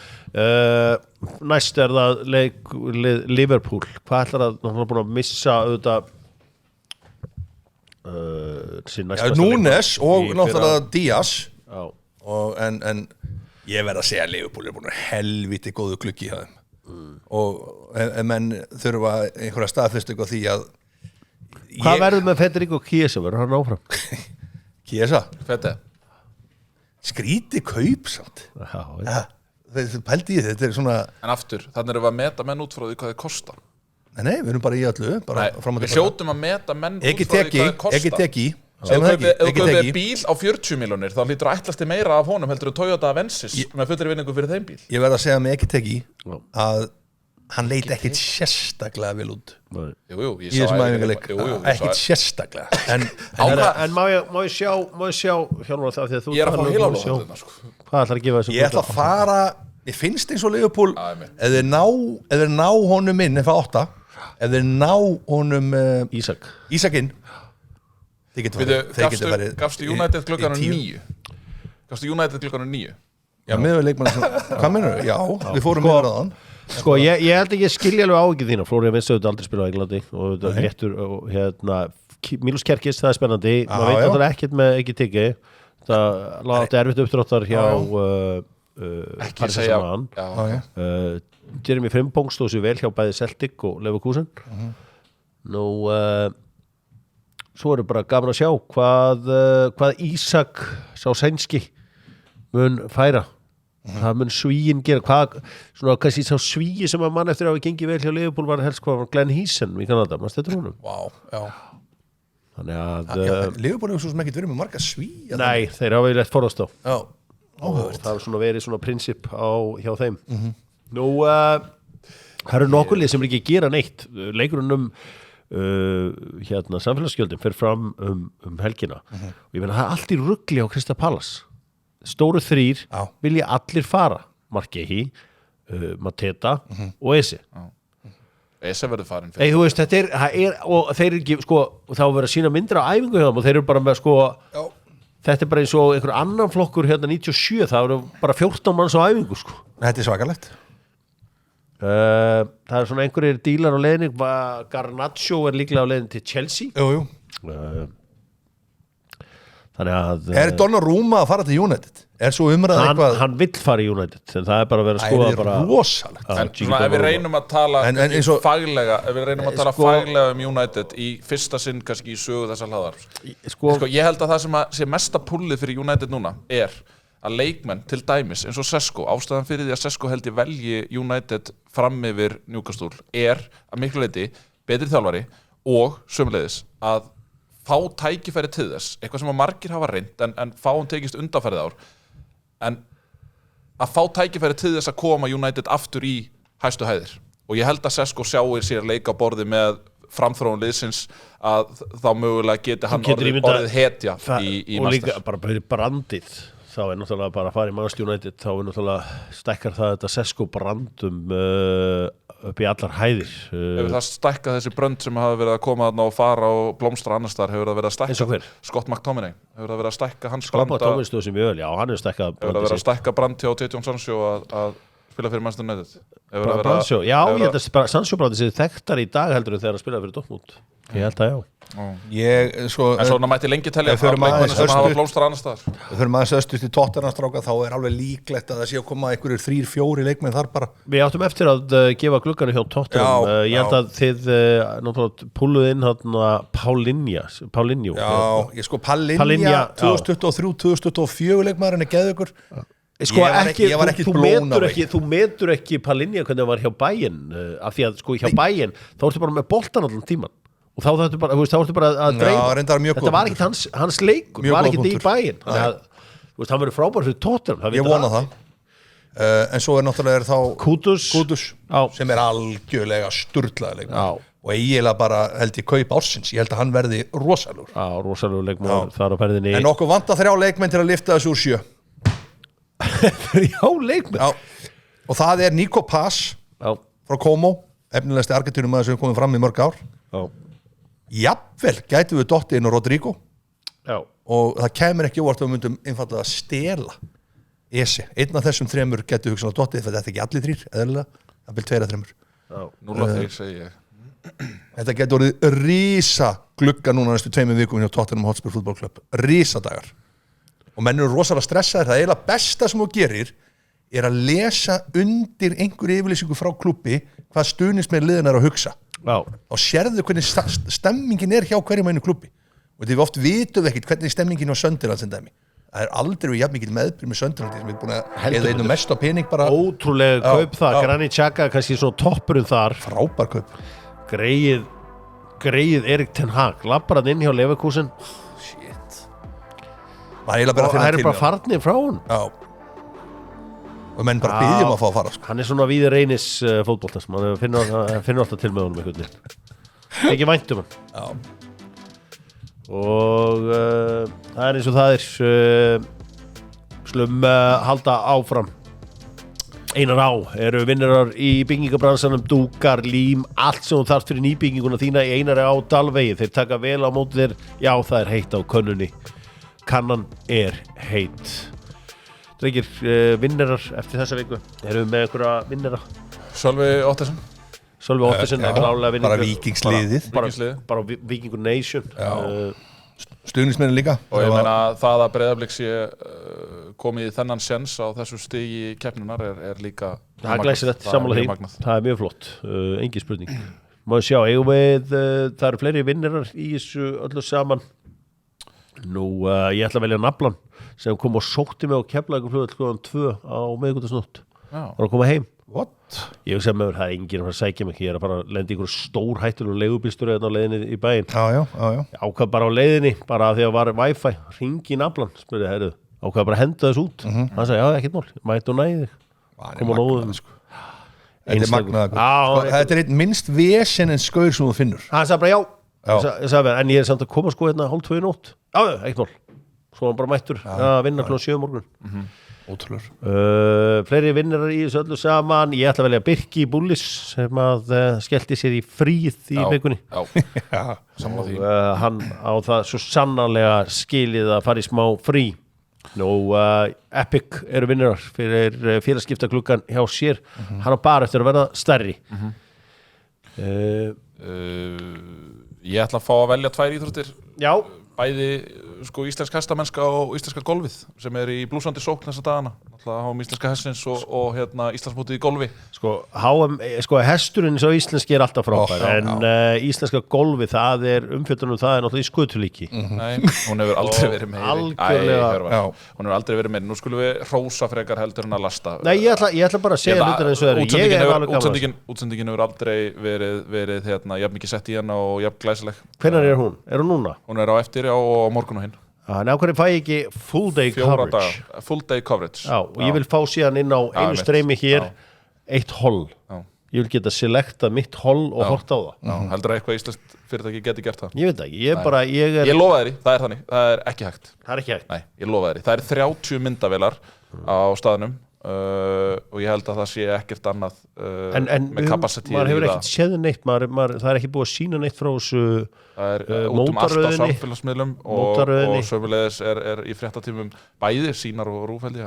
Speaker 1: Næst það leik Liverpool Hvað ætlar að hann er búin að missa auðvitað
Speaker 2: Núnes og náttúrulega Díaz en ég verð að segja að Liverpool búin að helviti góðu klukki í þeim og menn þurfa einhverja staðfestingu á því að
Speaker 1: Hvað verður með Federico Chiesa? Verður hann áfram?
Speaker 2: Chiesa?
Speaker 3: Fede
Speaker 2: Skríti kaup samt Þetta pældi ég þetta svona
Speaker 3: En aftur, þannig erum við að meta menn út frá því hvað þið kosta
Speaker 2: Nei, við erum bara í öllu
Speaker 3: Við hljótum að meta menn út frá því hvað þið kosta
Speaker 2: Ekki teki
Speaker 3: Ef þú kaupir bíl á 40 milljónir þá hlýtur að ætlasti meira af honum heldur Toyota Avensis með fullri vinningu fyrir þeim bíl
Speaker 2: Ég verð að segja með ekki teki að hann leit ekkit sérstaklega vel út
Speaker 3: Jú,
Speaker 2: í þessum æfingarleik ekkit sérstaklega
Speaker 1: En má ég sjá Hjálmar það því að þú
Speaker 3: Ég er að fá heilalóð
Speaker 1: Hvað ætlar að gefa þessum
Speaker 2: Ég ætla að fara Ég finnst eins og Liverpool ef þeir ná honum inn F8 ef þeir ná honum Ísakinn
Speaker 3: Gafstu United klukkanum 9 Gafstu United klukkanum 9
Speaker 2: Já, meðverð leikmann Hvað mennur? Já, við fórum meðverð á hann
Speaker 1: Sko, ég held ekki að skilja alveg áhyggjur þína Flóri Vinst auðvitað aldrei spila á Englandi og þetta réttur og Mílus Kerkis, það er spennandi maður veit að það er ekkert með ekki tiki það láti erfitt uppdráttar hjá
Speaker 3: ekki segja
Speaker 1: Jeremy Frimpong stóð sér vel hjá bæði Celtic og Leverkusen nú svo bara gaman að sjá hvað Ísak sá sænski mun færa það mun Svíinn gera svona kannski sá Svíi sem að mann eftir að hafa gengið vel hjá Liverpool var helst hvað Glenn Heason í Kanada, maður stættur húnum þannig að
Speaker 2: Liverpool hefur svo sem ekkert verið með marga Svíi
Speaker 1: nei, þeir hafa verið lett forðast á og það hefur svona verið svona prinsip hjá þeim nú það eru nokkuð lið sem er ekki að gera neitt leikurinn samfélagsgjöldin fer fram helgina og ég meina það allt í rugli á Crystal Palace stóru 3 vilja allir fara Markehi, Mateta og Eze
Speaker 3: Eze verður farin
Speaker 1: þú veist, þetta og þeir ekki, sko, þá verður að sína myndir á æfingu hjá þeim og þeir eru bara með, sko þetta bara eins og einhver annan flokkur 97, það eru bara 14 manns á æfingu, sko
Speaker 2: Þetta svakalegt
Speaker 1: það svona einhverjir dílar á leiðinni Garnacho líklega á leiðinni til Chelsea
Speaker 2: Jú
Speaker 1: þannig að
Speaker 2: Donnarumma að fara til United? Svo umræða eitthvað
Speaker 1: hann vill fara í United en það bara verið að skoða bara
Speaker 2: rosalegt
Speaker 3: en svona ef við reynum að tala faglega ef við reynum að tala faglega United í fyrsta sinn kannski í sögu þessa hlaðar sko ég held að það sem sé mesta pullið fyrir United núna að leikmenn til dæmis eins og Sesko ástæðan fyrir því að Sesko held ég velji United fram yfir Newcastle að miklu leyti betri þjálfari og sömuleiðis að fá tækifæri til þess eitthvað sem að margir hafa reynt en fáum tekist undanfærið ár en að fá tækifæri til þess að koma United aftur í hæstu hæðir og ég held að Sesko sjáir sér leika á borði með framþróun liðsins að þá mögulega geti hann orðið hetja í
Speaker 1: og líka bara brandið þá náttúrulega bara að fara í Manchester United þá náttúrulega stækkar það þetta Sesko brandum upp í allar hæðir
Speaker 3: Hefur það stækkað þessi brönd sem hafa verið að koma þarna og fara og blómstra annars þar hefur það verið að stækka Scott McTominay hefur það verið að stækka hans
Speaker 1: Scott McTominay stóð sem ég já hann hefur stækkað
Speaker 3: hefur það verið að stækka brand hjá Jadon Sancho að spila fyrir Manchester United
Speaker 1: já ég held að Sancho brandi sér þekktar í dag heldur en þegar að spila fyrir Dortmund ég held að
Speaker 3: en svona mætti lengi telja leikmenn sem hafa blómstra annars þar
Speaker 2: við förum aðeins östust í Tottenham-stráka þá alveg líklegt að það sé að koma einhverjir 3-4 leikmenn þar bara
Speaker 1: við áttum eftir að gefa glugganum hjá Tottenham ég held að þið náttúrulega púluð inn Paulinho
Speaker 2: ég sko Paulinho 2023-2024 leikmaðurinn geðveikur
Speaker 1: sko þú metur ekki Paulinho hvernig það var hjá Bayern af því að sko hjá Bayern þá ertu bara með boltan allan tíman og þá ertu bara að dreina þetta var ekki hans leikur var ekki í Bayern þannig að hann verður frábær fyrir Tottenham
Speaker 2: ég vona það en svo náttúrulega þá Kudus sem algjörlega sturlaður leikmaður og eiginlega bara held ég kaup ársins ég held að hann verði rosalegur
Speaker 1: leikmaður þar á ferðinni
Speaker 2: en okkur vantar 3 leikmenn til að lyfta þessu úr 7
Speaker 1: 3 leikmenn
Speaker 2: og það Nico Paz frá Como efnilegasti Argentínumaður sem komið fram í mörg ár jafnvel gætu við dottið inn á Rodrigo og það kemur ekki óvart að við myndum einfallega að stela Eze, einn af þessum 3 gætu hugsanlega dottið, þetta er ekki allir 3 eðlilega, það vil 2 af 3
Speaker 3: 0-3 segi ég
Speaker 2: þetta getur orðið rísa glugga núna næstu 2 vikum hjá Tottenham Hotspur fútbolklöpp rísadagar og menn eru rosalega stressaðir, það eiginlega besta sem þú gerir að lesa undir einhverju yfirlýsingu frá klubbi hvað stuðningsmenn liðin að hugsa og sérðu hvernig stemmingin hjá hverjum einu klubbi og við oft vitum við ekkert hvernig stemmingin á Sunderland sem dæmi það aldrei við jafn mikil meðbyrð með Sunderland sem við búin að eða einu mest á pening bara
Speaker 1: ótrúlega kaup það, Granit Xhaka kannski svona toppurinn þar
Speaker 2: frábær kaup
Speaker 1: greið Erik ten Hag lappar hann inn hjá Leverkusen
Speaker 2: og það
Speaker 1: er bara farnið frá hún
Speaker 2: og menn bara byggjum að fá að fara sko.
Speaker 1: hann er svona víðir reynis fótboltas mann finnur alltaf til með honum ekki væntum hann og það er eins og það slum halda áfram Einar Á eru vinnarar í byggingabransanum dúkar, lím, allt sem þú þarft fyrir nýbygginguna þína í Einar Á Dalvegi þeir taka vel á móti þér já það er heitt á könnunni kannan er heitt drengir, vinnarar eftir þessa viku erum við með einhverja vinnara
Speaker 3: Sölvi Ottesen
Speaker 1: er klálega vinningur
Speaker 2: bara Víkingsliðið
Speaker 1: bara Víkingur Nation
Speaker 2: stuðningsmennin líka
Speaker 3: og ég meina það að Breiðablik sé komið í þennan séns á þessu stigi keppnunar er líka
Speaker 1: það er glæsilegt sammála því það er mjög flott, engin spurning maður sjá, eigum við það eru fleiri vinnarar í þessu öllu saman nú ég ætla að velja Naflan sem kom og sótti mig á Keflavíkurflugvöll klukkan 2 á miðvikudagsnótt var að koma heim ég hugsa með það er enginn að fara að sækja mig ég er að fara að lenda í einhverju stór hættulegur leigubílstjóri á leiðinni í bæinn ákvað bara á leiðinni bara að því að var Wi-Fi hringi í Naflan spurði herðu ákvað bara að henda þess út hann sagði já ekkert mál mætt og næði koma nóðum
Speaker 2: Þetta er magnaða Þetta er einn minnst vesen en skaur sem þú finnur
Speaker 1: Hann sagði bara ég sagði bara, en ég samt að koma sko hérna 1:30 í nótt ekki mál, svo hann bara mættur að vinna klukkan 7 morgun
Speaker 2: Ótrúlegur
Speaker 1: Fleiri vinnarar í þessu öllu saman Ég ætla að velja Birki Búllis sem að skellti sér í fríð í vikunni
Speaker 3: Sammála því
Speaker 1: Hann á það svo sannarlega skilið að fara í smá frí Epic eru vinnarar fyrir félagskiptaklukkan hjá sér Hann á bara eftir að verða stærri
Speaker 3: Ég ætla að fá að velja 2 íþróttir
Speaker 1: Já
Speaker 3: Bæði sko íslensk hestamennska og íslenska golfið sem er í blúsandi sókn þessa dagana HM íslenska hestins og Íslandsmótið í golfi
Speaker 1: sko hesturinn svo íslenski er alltaf frábær en íslenska golfi það er umfjöldunum það er náttúrulega í skutulíki
Speaker 3: Nei, hún hefur aldrei verið meiri hún hefur aldrei verið meiri nú skulum við hrósa frekar heldur en að lasta
Speaker 1: Nei, ég ætla bara að segja hlutir eins og
Speaker 3: útsendingin hefur aldrei verið jafn mikið sett í hana og jafn glæsileg
Speaker 1: Hvenær er hún? Er hún núna?
Speaker 3: Hún er á eftir á morgun og hinn
Speaker 1: Hvernig fæ ég ekki full day coverage?
Speaker 3: Full day coverage
Speaker 1: Já, og ég vil fá síðan inn á einu streymi hér 1 holl Ég vil geta selectað mitt holl og hort á það
Speaker 3: Heldur að eitthvað íslenskt fyrirtæki geti gert það?
Speaker 1: Ég veit ekki, ég
Speaker 3: lofa þér það er þannig, það er ekki hægt
Speaker 1: Það er ekki hægt?
Speaker 3: Nei, ég lofa þér það er 30 myndavélar á staðnum og ég held að það sé ekkert annað með kapasitíð
Speaker 1: maður hefur ekkert séð neitt það er ekki búið að sína neitt frá þessu
Speaker 3: það er út allt á samfélagsmiðlum og sömulegis er í fréttatímum bæði sínar og rúfældi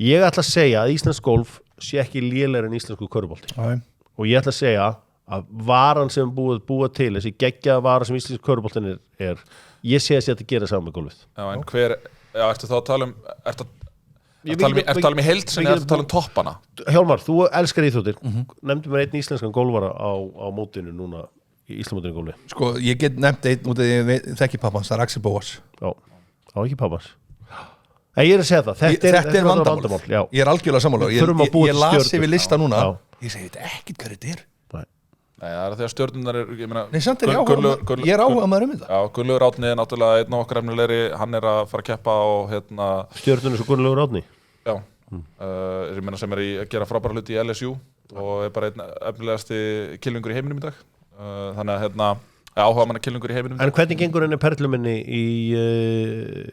Speaker 1: Ég ætla að segja að íslensk golf sé ekki lélegri en íslensku körfubolti og ég ætla að segja að varan sem búið til þessi geggjaða vara sem íslensk körfuboltin er ég sé að þetta gera saman með golfið
Speaker 3: en hver, ertu þá að tala um ertu að tala um í heild sem ertu að tala um toppana
Speaker 1: Hjálmar, þú elskar íþróttir nefndu mér einn íslenskan golfara á mótinu núna í Íslamótinu golfi
Speaker 2: Sko, ég get nefnt einn út af því þekki pappans, það er Axel Bóas
Speaker 1: ekki pappans Ég er að segja það, þetta er vandamál
Speaker 2: Ég er algjörlega sammála Ég las yfir lista núna Ég segi þetta ekkert hvað þetta er
Speaker 3: Nei, það er þegar stjörnunar
Speaker 2: Nei, samt er ég er áhuga maður þetta
Speaker 3: Já, Gunnlaugur Árni er náttúrulega einn af okkar efnilegri hann er að fara að keppa og
Speaker 1: Stjörnun er svo Gunnlaugur Árni
Speaker 3: Já, ég meina sem er að gera frábæra hluti í LSU og er bara einn efnilegasti kylfingur í heiminum í dag þannig að áhuga manna kylfingur í heiminum
Speaker 1: En hvernig gengur henni perluminni í Er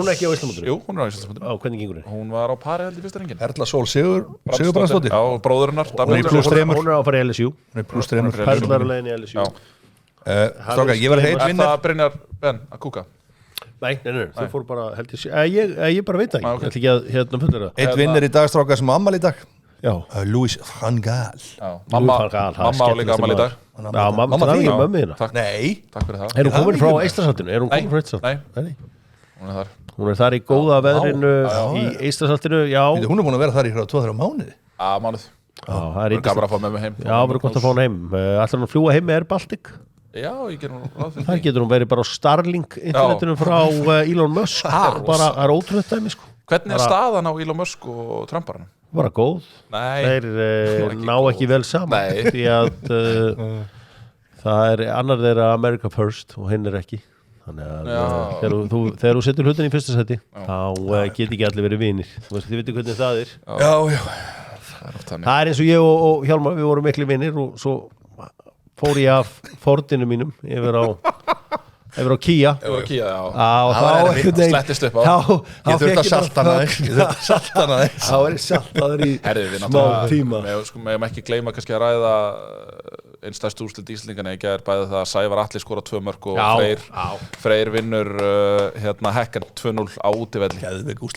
Speaker 1: hún ekki á Íslamótinu?
Speaker 3: Jú, hún er á Íslamótinu
Speaker 1: Hvernig gengur henni?
Speaker 3: Hún var á pari held í fyrsta ringin
Speaker 2: Erla Sól Sigurbransdóttir
Speaker 3: Já, bróðurinnar
Speaker 1: Hún er á að fara í LSU
Speaker 2: Hún er +3
Speaker 1: Perlarlegin í LSU
Speaker 2: Stráka, ég var heit vinnar
Speaker 3: Er það Brynjar Ben að kúka?
Speaker 1: Nei, þú fór bara held ég bara veit það ekki Ég ætla ekki að fullera
Speaker 2: Eitt vinnur í dag, stráka, sem ammali í dag Louis van Gaal
Speaker 3: Mamma á líka ammali í dag
Speaker 1: Mamma þín
Speaker 2: Nei,
Speaker 3: takk fyrir það
Speaker 1: Er hún komin frá Eystrasaltinu?
Speaker 3: Nei, hún er þar
Speaker 1: Hún er þar í góða veðrinu í Eystrasaltinu
Speaker 2: Hún er búin að vera þar í 2-3 mánuði
Speaker 3: Mánuð
Speaker 1: Það er
Speaker 3: gaman að fá með mig heim
Speaker 1: Já, verður gott að fá hún heim Ætlar hún að fljúga heim með Air Baltic?
Speaker 3: Já, ég ger hún ráð fyrir
Speaker 1: Það getur hún verið bara á Starlink internetinu frá Elon Musk Það er ótrúlega dæmi sko
Speaker 3: Hvernig er staðan á Elon Musk og Trumparinn?
Speaker 1: Bara góð Þeir ná ekki vel saman því að það er annar þeirra America First og hinn er ekki þannig að þegar þú setur hlutin í fyrsta seti þá get ekki allir verið vinir þið veitir hvernig það er
Speaker 2: Já
Speaker 1: Það er eins og ég og Hjálmar við vorum miklu vinir og svo fór ég af Fordinu mínum yfir á Kia
Speaker 3: og þá slettist upp á
Speaker 2: ég þurfti að salta hana
Speaker 1: þá er ég saltaður í smá tíma
Speaker 3: við meðum ekki gleyma kannski að ræða einn stærstu úrslit Íslendingana í gær bæði það að Sævar Atli skora 2 mörk og Freyr vinnur Hekkan 2-0 á útivelli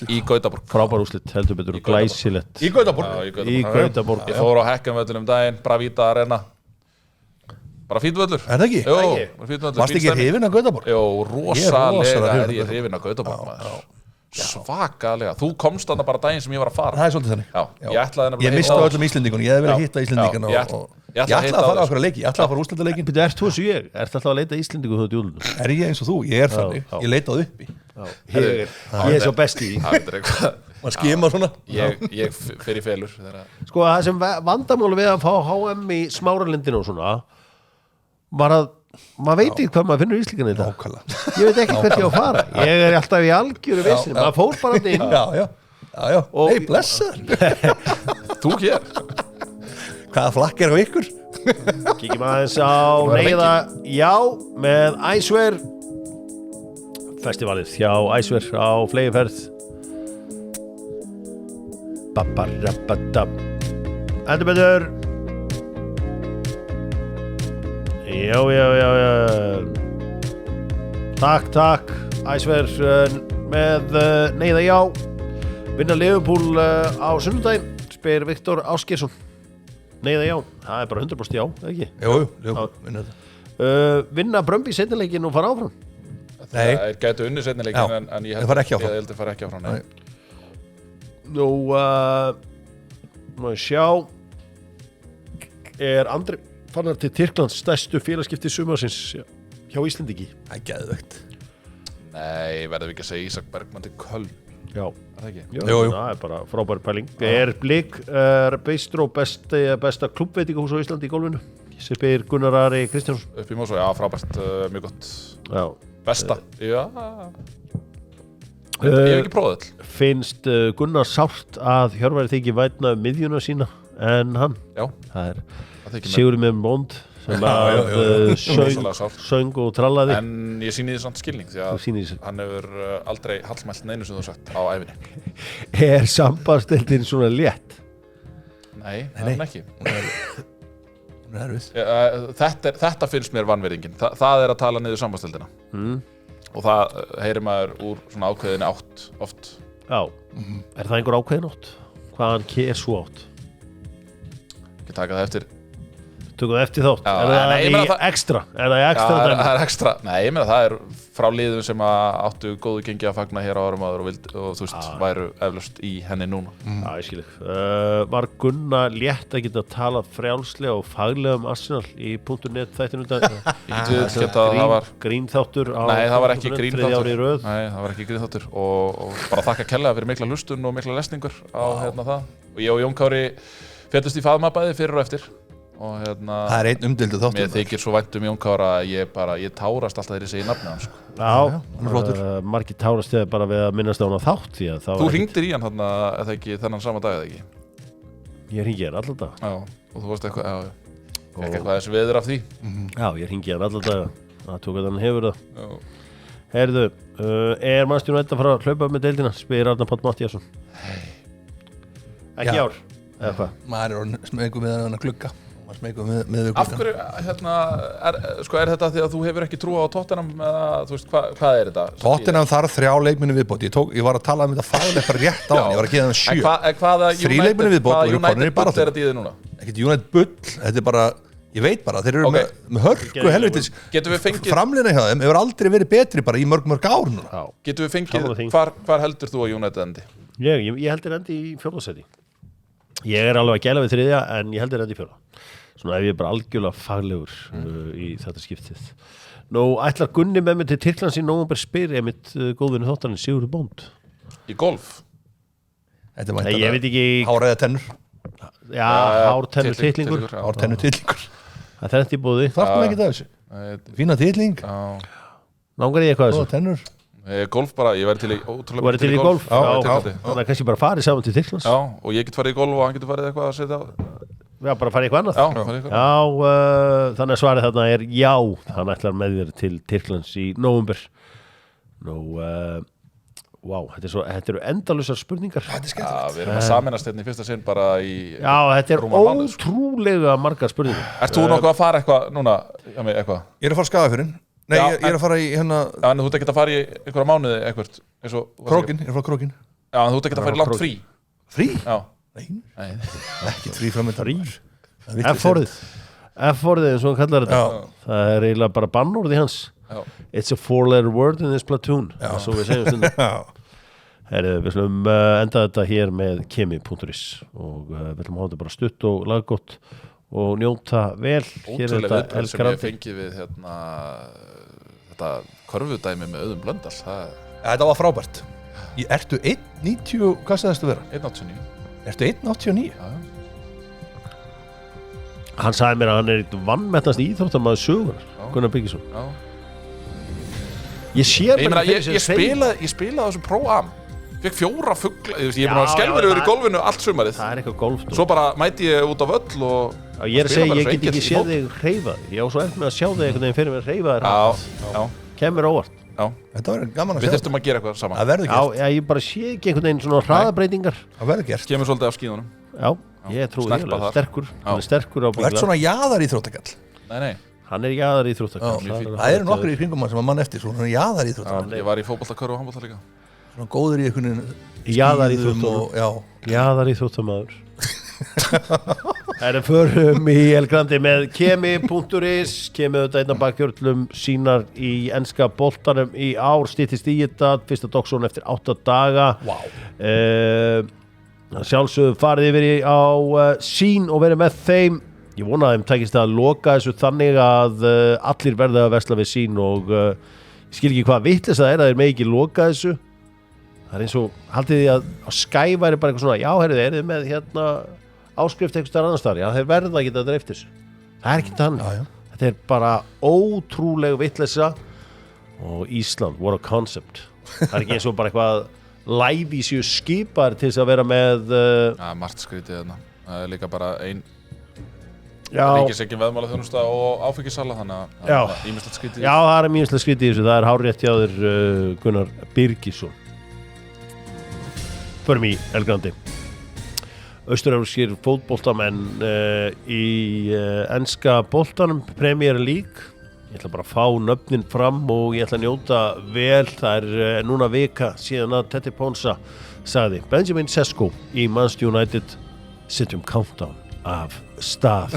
Speaker 3: í Gautaborg
Speaker 1: frábær úrslit heldur betur og glæsilegt
Speaker 2: í Gautaborg
Speaker 3: ég fór á Hekkanvöllunum daginn Bravita Arena bara fínt völlur
Speaker 2: Er það ekki?
Speaker 3: Jú,
Speaker 2: varst ekki hrifinn af Gautaborg?
Speaker 3: Jú, rosalega er ég hrifinn af Gautaborg svakalega, þú komst þarna bara daginn sem ég var að fara
Speaker 2: Það er svolítið þannig
Speaker 3: Ég
Speaker 2: misti á öllum Íslendingunum, ég hef verið að hitta Íslendingana Ég ætla að fara á okkur að leiki, ég ætla að fara úrslitaleikin
Speaker 1: Býtu, ert þú eins og ég? Ert alltaf að leita Íslendingu þú á djúlunum?
Speaker 2: Er ég eins og þú? Ég er þannig, ég leitaði uppi
Speaker 1: Ég er svo best í
Speaker 2: maður skima svona
Speaker 3: Ég fer í felur
Speaker 1: Sko, það sem vandamáli við að fá HM í Smáralindinu og svona var að maður veit ekki hvað maður finnur í Íslendingana í dag Ég veit ekki hvert ég á að fara Ég er alltaf í algjöru vissin, maður fór bara inn
Speaker 2: Já, nei, blessa
Speaker 3: þú hér?
Speaker 2: Hvaða flakk á ykkur?
Speaker 1: Kíkjum aðeins á neyða já með Æsver festivalið hjá Æsver á flegiferð Babbarabadab Endur betur Já Takk Æsver með neyða já vinna Liverpool á sunnudaginn spyr Viktor Ásgeirsson neyða já, það bara 100% já, ekki?
Speaker 2: Jú, vinna þetta
Speaker 1: Vinna Brömbi seinnileikin og fara áfram
Speaker 2: Nei.
Speaker 3: Það gætu unni seinnileikin en ég held að fara ekki áfram
Speaker 1: Nú má ég sjá Andri fannar til Tyrklands stærstu félagskipti sumarsins hjá Íslendingi
Speaker 2: Það geðvegt
Speaker 3: Nei, verðum við ekki að segja Ísak Bergmann til Köln
Speaker 1: Já,
Speaker 3: það ekki?
Speaker 2: Jú.
Speaker 1: Það bara frábær pæling Blik Beistró besta klubbveitingahús á Íslandi í golfinu spyr Gunnar Ari Kristjánsson
Speaker 3: Upp í Mosó, já, frábært, mjög gott
Speaker 1: Já.
Speaker 3: Besta, já Ég hef ekki prófað all
Speaker 1: Finnst Gunnar sárt að Hjörvari þykir vætna miðjuna sína en hann
Speaker 3: Já,
Speaker 1: það
Speaker 3: þykir
Speaker 1: Sigurður með Bond sem að söng og trallaði
Speaker 3: En ég sýni því samt skilning því að hann hefur aldrei hallmælt neinu sem þú sagt á ævinni
Speaker 1: Sambandsdeildin svona létt?
Speaker 3: Nei, það er ekki
Speaker 2: Hún er erfið
Speaker 3: Þetta finnst mér vanvirðingin Það er að tala niður sambandsdeildina og það heyrir maður úr svona ákveðinni átt oft
Speaker 1: Já, Er það einhver ákveðin átt? Hvaðan svo átt?
Speaker 3: Ekki taka það eftir
Speaker 1: Tökum það eftir þátt?
Speaker 3: Já,
Speaker 1: Er það ekstra?
Speaker 3: Það er ekstra Nei, ég meina það er frá liðum sem áttu góðu gengi að fagna hér á árum áður og þú veist, væru eflaust í henni núna
Speaker 1: Já, ég skil Var Gunnar létt að geta talað frjálslega og faglega Arsenal í .net þættinu
Speaker 3: Það var
Speaker 1: grínþáttur
Speaker 3: Nei, það var ekki
Speaker 1: grínþáttur
Speaker 3: og bara þakka kærlega fyrir mikla hlustun og mikla lesningur á það og ég og Jón Kári féllust í faðma bæði fyrir og eftir og
Speaker 2: það er einn umdeildur þáttur
Speaker 3: mér þykir svo vænt Jón Kára að ég tárast alltaf þegar ég segi nafni hans
Speaker 1: margir tárast þegar bara við að minnast á hana þátt
Speaker 3: þú hringdir í hann þarna eða ekki þennan sama dag eða ekki
Speaker 1: ég hringi hann allar dag
Speaker 3: og þú varst eitthvað þessi veður af því
Speaker 1: já ég hringi hann allar dag það tók að hann hefur það heyrðu Manchester United að fara að hlaupa með deildina spyr Arnar Páll Matthíasson ekki ár eða hvað
Speaker 2: maður er smeykur með hann að glugga
Speaker 3: Af hverju, er þetta því að þú hefur ekki trú á Tottenham eða, þú veist, hvað er þetta?
Speaker 2: Tottenham þarf 3 leikmenni viðbót ég var að tala um þetta faglega bara rétt á hann ég var að gefa þeim 7 3 leikmenni viðbót og eru konur í baráttu
Speaker 3: er þetta í þið núna?
Speaker 2: Ekkert United bull, þetta er bara ég veit bara, þeir eru með hörku helvitis framlina hjá þeim hefur aldrei verið betri bara í mörg ár núna
Speaker 3: Getum við fengið, hvar heldur þú að United endi?
Speaker 1: Ég heldur endi í 4. sæti Ég er alveg að gæla við 3. en ég heldur endi í 4. Svona ef ég er bara algjörlega faglegur í þetta skiptið. Nú ætlar Gunni með mig til Tyrklands í nóvember spyr mitt góðvinni þáttarinn Sigurður Bond.
Speaker 3: Í golf?
Speaker 2: Þetta
Speaker 1: Nei, ég veit ekki
Speaker 2: Háræða tennur.
Speaker 1: Já, hártennur titlingur.
Speaker 2: Hártennur titlingur.
Speaker 1: Það er þetta í búði.
Speaker 2: Þarfum ekki það þessu. Fína titling.
Speaker 1: Langar ég eitthvað þessu?
Speaker 2: Tennur.
Speaker 3: Golf bara, ég væri til í ótrúlega
Speaker 1: Þú væri til í golf? Já, þannig að kannski bara farið saman til Tyrklands.
Speaker 3: Já, og ég get farið í golf og hann getur farið eitthvað að setja á
Speaker 1: Já, bara farið eitthvað annað þannig að svarið þarna er já hann ætlar með þér til Tyrklands í nóvember Nú, þetta eru endalusar spurningar
Speaker 2: Þetta er skemmtilegt
Speaker 3: Við erum að sameinast hérna í fyrsta sinn bara í
Speaker 1: Já, þetta er ótrúlega margar spurningar
Speaker 3: Ert þú nokkuð að fara eitthvað núna? Ég er
Speaker 2: að fara Skagafjörðinn Nei, ég er að fara í hérna
Speaker 3: Já, en þú ert ekki að fara í einhverja mánuði eitthvað
Speaker 2: Krókin, ég er að fara Krókin
Speaker 3: Já, en þú ert ekki að fara í langt frí
Speaker 2: Frí?
Speaker 3: Já
Speaker 2: Nei, ekki frí framöndan
Speaker 1: F-orðið eins og hann kallar þetta Það er eiginlega bara bannorði hans It's a 4-letter word in this platoon Svo við segjum stundum Við slum enda þetta hér með kemi.is og við ætlum að hafa þetta bara stutt og laggott og njóta vel
Speaker 3: Ótrúlega viðbröð sem ég fengið við þetta körfudæmi með Auðun Blöndal
Speaker 2: Þetta var frábært Ertu 1.90, hvað sagðist þú vera?
Speaker 3: 1.89
Speaker 2: Ertu 1.89?
Speaker 1: Hann sagði mér að hann er eitt vannmettnast íþróttamaður sögunar Gunnar Byggisson Ég sé
Speaker 3: Ég spilaði þessum Pro-Am Fekk 4 fugla, ég er bara skelfilegur í golfinu allt sumarið.
Speaker 1: Það eitthvað golf.
Speaker 3: Svo bara mæti ég út á völl og...
Speaker 1: Já, ég segja, ég get ekki séð þig hreyfa þig. Ég á svo eftir með að sjá þig einhvern veginn fyrir mig að hreyfa þér.
Speaker 3: Já.
Speaker 1: Kemur óvart.
Speaker 3: Já.
Speaker 2: Þetta var gaman að sjá.
Speaker 3: Við þurftum að gera eitthvað saman.
Speaker 2: Það verður gert.
Speaker 1: Já, ég bara sé ekki einhvern veginn svona hraðabreytingar.
Speaker 2: Það verður gert.
Speaker 3: Kemur svolítið af skíðunum.
Speaker 1: Já, ég trúi því alveg. Sterkur. Hann er sterkur á
Speaker 2: bíla. Þú ert svona jaðaríþróttakall.
Speaker 3: Nei.
Speaker 1: Hann er jaðaríþróttakall.
Speaker 2: Það eru nokkrir í kringum sem að mann eftir, svona jaðaríþróttakall.
Speaker 3: Ég var í fótbolta, körfu og handbolta líka.
Speaker 2: Svona góður í einhvern
Speaker 1: jaðaríþróttamaður. Það förum í El Grande með Kemi.is. Kemi auðvitað einn af bakhjörlum sínar í enska boltanum í ár, styttist í þetta, fyrsta doksón eftir 8 daga. Sjálfsögðu farið yfir á sín og verið með þeim. Ég vona að þeim tækist að loka þessu þannig að allir verða að versla við sín og ég skil ekki hvað vitleist það er að þeir með ekki loka þessu. Það eins og haldið því að á Sky væri bara eitthvað svona, já, heyrðu, eru þið með hérna áskrift einhvers staðar annars staðar? Já, þeir verða að geta dreift þessu. Það er ekki þannig. Þetta er bara ótrúleg vitleysa og Ísland, what a concept. Það er ekki eins og bara eitthvað live í séu skipar til þess að vera með
Speaker 3: margt skrítið þarna. Það er líka bara
Speaker 1: Já.
Speaker 3: Ríkiseikin veðmálaþjónusta og áfengissala, þannig að það er ýmislegt skrítið.
Speaker 1: Já, það er ýmislegt skrítið í þessu. Það er hárrétt hjá þér Gunnar Birgisson. Förum í El Grande. Austur-evrópskir fótboltamenn í enska boltanum, Premier League. Ég ætla bara að fá nöfnin fram og ég ætla að njóta vel. Það er núna vika síðan að Teddy Ponsa sagði Benjamin Sesko í Manchester United setjum countdown af stað.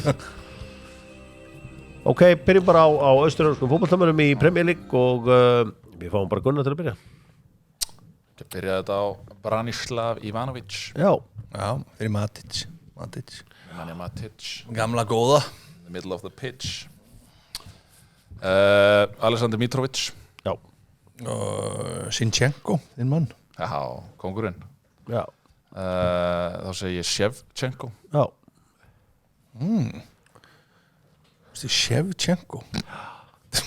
Speaker 1: Ok, byrjum bara á austur-evrópskum fótboltamönnum í Premier League og við fáum bara Gunnar til að byrja.
Speaker 3: Ég byrjaði þetta á Branislav Ivanovic.
Speaker 1: Já,
Speaker 2: fyrir Matic.
Speaker 3: Matic.
Speaker 2: Gamla góða.
Speaker 3: In the middle of the pitch. Alexander Mitrovic.
Speaker 1: Já.
Speaker 2: Sinchenko, þinn mann.
Speaker 3: Já, kóngurinn.
Speaker 1: Já.
Speaker 3: Þá segi ég Shevchenko.
Speaker 1: Já.
Speaker 2: Shevchenko.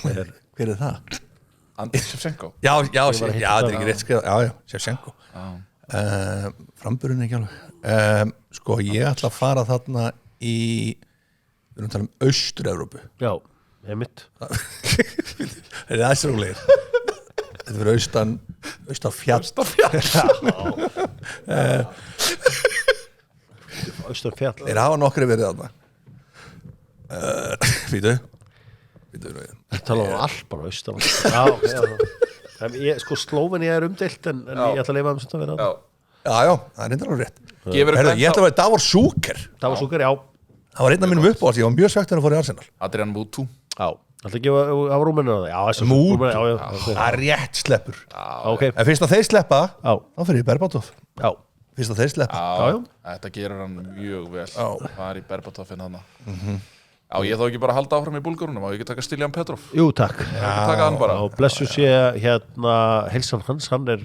Speaker 2: Hver er það?
Speaker 3: Andriy Shevchenko.
Speaker 2: Já, þetta er ekki rétt skrifað. Já, Shevchenko. Framburinn ekki alveg. Sko, ég ætla að fara þarna í, við erum að tala um Austur-Evrópu.
Speaker 1: Já, mitt.
Speaker 2: Það er aðstrólegir. Þetta fyrir austan fjall.
Speaker 1: Austan fjall.
Speaker 2: Þeir hafa nokkri verið þarna. Vítu.
Speaker 1: Það tala um Alpar og austan. Já, sko Slóvenía er umdeilt en ég ætla að lifa sem þetta verið þarna.
Speaker 2: Já, það er reyndar alveg rétt. Ég ætla að vera Davor Súker.
Speaker 1: Davor Súker, já.
Speaker 2: Það var einn af mínum uppáhalds, ég var mjög svegt þegar að fór í Arsenal.
Speaker 3: Adrian Mutu.
Speaker 1: Já, ætla að gefa af Rúmenina það. Já,
Speaker 2: Mutu, það er rétt sleppur. En fyrst að þeir sleppa, þá fyrir ég Berbatov.
Speaker 1: Já.
Speaker 2: Fyrst að þeir sleppa.
Speaker 3: Já, þetta gerur hann mjög vel. Það er í Berbatovinn hann. Já, ég þá ekki bara að halda áfram í Búlgarunum og ég ekki taka Stiljan Petrov.
Speaker 1: Jú, takk.
Speaker 3: Taka hann bara.
Speaker 1: Og blessu sé hérna heilsan hans, hann er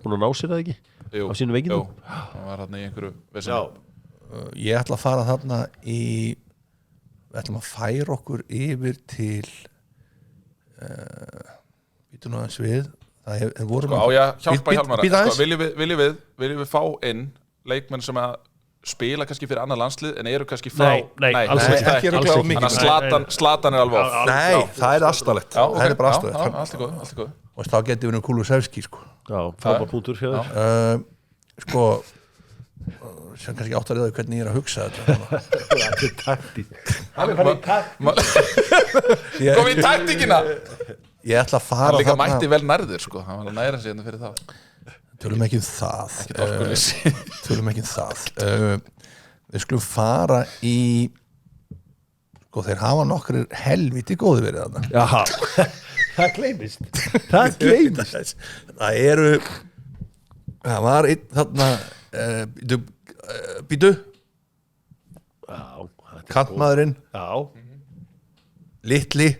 Speaker 1: búin að ná sér það ekki?
Speaker 3: Jú,
Speaker 1: á sínu veikindum.
Speaker 3: Jú, hann var hérna í einhverju veseni.
Speaker 2: Ég ætla að fara þarna við ætlum að færa okkur yfir til býtum aðeins við
Speaker 3: hjálpa Hjálmar. Viljum við fá inn leikmenn sem að spila kannski fyrir annað landslið en eru kannski frá
Speaker 1: Nei, alls ekki.
Speaker 3: Þannig að Zlatan er alveg á.
Speaker 2: Nei, það er aðstæðlegt. Það er bara aðstæðlegt.
Speaker 3: Allt er góð.
Speaker 2: Og þá getur við Kulusevski, sko.
Speaker 1: Já, frábær punktur hjá þér.
Speaker 2: Sko, sem kannski áttar þau hvernig ég er að hugsa þetta.
Speaker 1: Það er taktík. Hann er farið í taktík.
Speaker 3: Kom í taktíkina.
Speaker 2: Ég ætla að fara
Speaker 3: þarna. Hann líka mætti vel nærður, sko. Hann var að næra sig hérna fyrir það.
Speaker 2: Tölum ekki um það. Við skulum fara í, sko, þeir hafa nokkrir helviti góði verið þarna.
Speaker 1: Jaha, það gleymist.
Speaker 2: Það var einn þarna býtu kantmaðurinn litli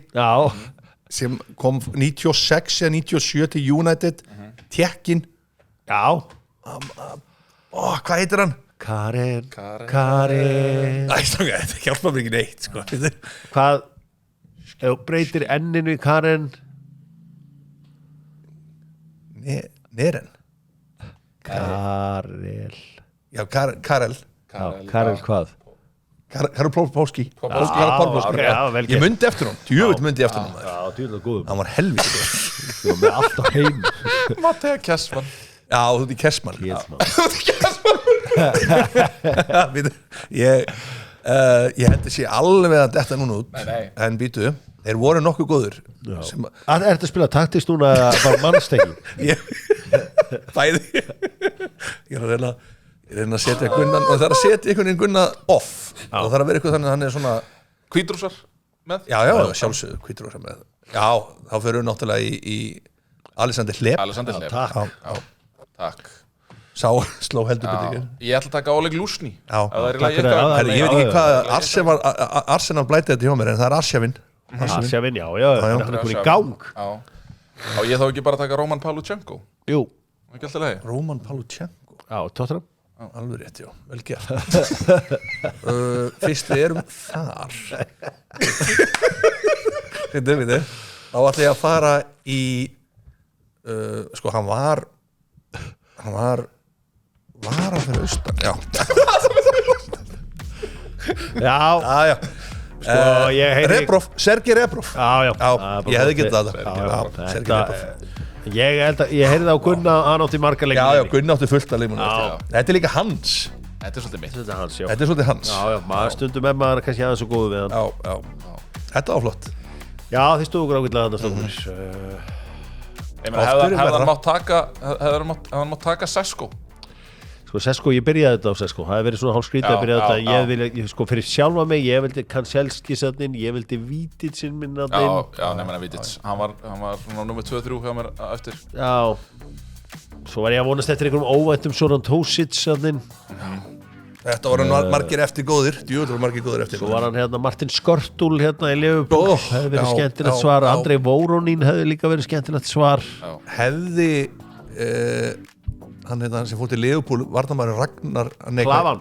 Speaker 2: sem kom 96 eða 97 til United Tékkinn hvað heitir hann?
Speaker 1: Karen
Speaker 2: Þetta hjálpa mér ekki neitt, sko.
Speaker 1: Hvað ef þú breytir enninu í Karen
Speaker 2: Neren
Speaker 1: Karel
Speaker 2: Já, Karel
Speaker 1: Karel hvað?
Speaker 2: Karel Póski
Speaker 1: Ég
Speaker 2: Ég myndi eftir hún, djöfull myndi eftir hún
Speaker 1: Já, djúlega góðum
Speaker 2: Hann var helviti
Speaker 1: Þú var með allt á heim
Speaker 3: Mattea Kessmann
Speaker 2: Já, þú ert í Kessmann Ég hendi sé alveg að detta núna út
Speaker 3: Nei.
Speaker 2: En býtu, þeir voru nokkuð góður sem
Speaker 1: Er þetta að spila taktist núna eða bara mannsteki?
Speaker 2: Bæði Ég er að reyna að setja Gunnan og það er að setja einhvern veginn Gunna off og það er að vera eitthvað þannig að hann er svona
Speaker 3: Hvítrúsar með
Speaker 2: Já, sjálfsögðu, hvítur með Já, þá fyrir við náttúrulega í Alexander Hleb
Speaker 3: Alexander Hleb Takk
Speaker 2: Sá sló heldur betur ekki
Speaker 3: Ég ætla að taka Oleg Lúsny
Speaker 2: Já.
Speaker 3: Ég
Speaker 2: Ég veit ekki hvað Arsenal blæti þetta hjá mér en það er Arsjavin
Speaker 1: Arsjavin, já, hann er komin í gang
Speaker 3: Já, ég þá ekki bara að taka Roman Pavlyuchenko
Speaker 1: Jú
Speaker 3: Ekki alltaf leið
Speaker 2: Roman Pavlyuchenko
Speaker 1: Já, Tottenham
Speaker 2: Alveg rétt, já, vel gert Fyrst við erum þar Við þá ætla ég að fara í sko, hann var að fyrir austan Já
Speaker 1: Já, sko, ég heyri
Speaker 2: Rebrov, Sergei Rebrov
Speaker 1: Já,
Speaker 2: ég hefði getað það Sergei Rebrov
Speaker 1: Ég heyrði á Gunna hann átti marga leikir
Speaker 2: Já, Gunni átti fullt af leikmönnum Þetta er líka hans
Speaker 3: Þetta er svolítið mitt
Speaker 1: Þetta er hans, já
Speaker 2: Þetta er svolítið hans
Speaker 1: Já, maður stundum með maður kannski aðeins svo góðu við hann
Speaker 2: Já. Þetta var flott
Speaker 1: Já, þið stóðu grákillega þarna stofnir
Speaker 3: Ég meina, hefði hann mátt taka Sesko
Speaker 1: Sko, Sesko, ég byrjaði þetta á Sesko Það hefði verið svona hálf skrítið að byrja þetta Ég vilja, sko, fyrir sjálfa mig Ég vildi Kanselski sanninn Ég vildi Vítitsinn minna
Speaker 3: Já, nefnir Vítits Hann var nummer 2-3 hjá mér eftir
Speaker 1: Já Svo var ég að vonast eftir einhverjum óvæntum Soran Tosic sanninn
Speaker 2: Þetta voru margir eftir góðir Djúður voru margir góðir eftir
Speaker 1: Svo var hann hérna Martin Skörtul hérna í Liverpool Hefði verið skemmtilegt svar Andrei Voronin hefði líka verið skemmtilegt svar
Speaker 2: Hefði hann sem fór til Liverpool varnarmaður Ragnar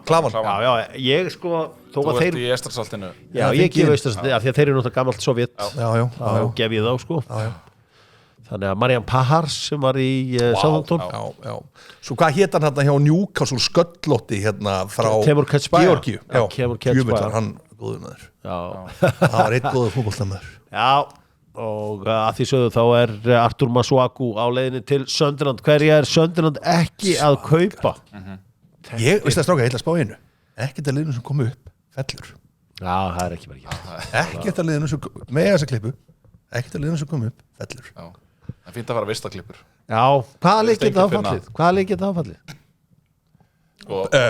Speaker 1: Klavan Já, ég sko
Speaker 3: Þú ert í Estrasaltinu
Speaker 1: Já, ég gef Estrasaltinu af því að þeir eru náttúrulega gamalt Sovjet
Speaker 2: Já,
Speaker 1: gef ég þá sko Þannig að Marian Pahars sem var í Southampton
Speaker 2: Já. Svo hvað hét hann hérna hjá Newcastle sköllótti hérna frá
Speaker 1: Temur Ketsbaja
Speaker 2: Georgíu Ketsbaja hann góður maður hann var einn góður fótboltamaður
Speaker 1: Já, og að því sögðu þá er Artur Masuaku á leiðinni til Sunderland Hverja er Sunderland ekki að kaupa?
Speaker 2: Ég veist að stráka, ég ætla að spá einu ekkert að liðinu sem kom upp fellur
Speaker 1: Já, það er ekki bara
Speaker 2: ekkert að liðinu sem með þessa klippu ekkert að liðinu sem kom upp fellur
Speaker 3: Það er fínt að fara vistaklippur
Speaker 1: Já, hvaða leik geta áfallið? Hvaða leik geta áfallið?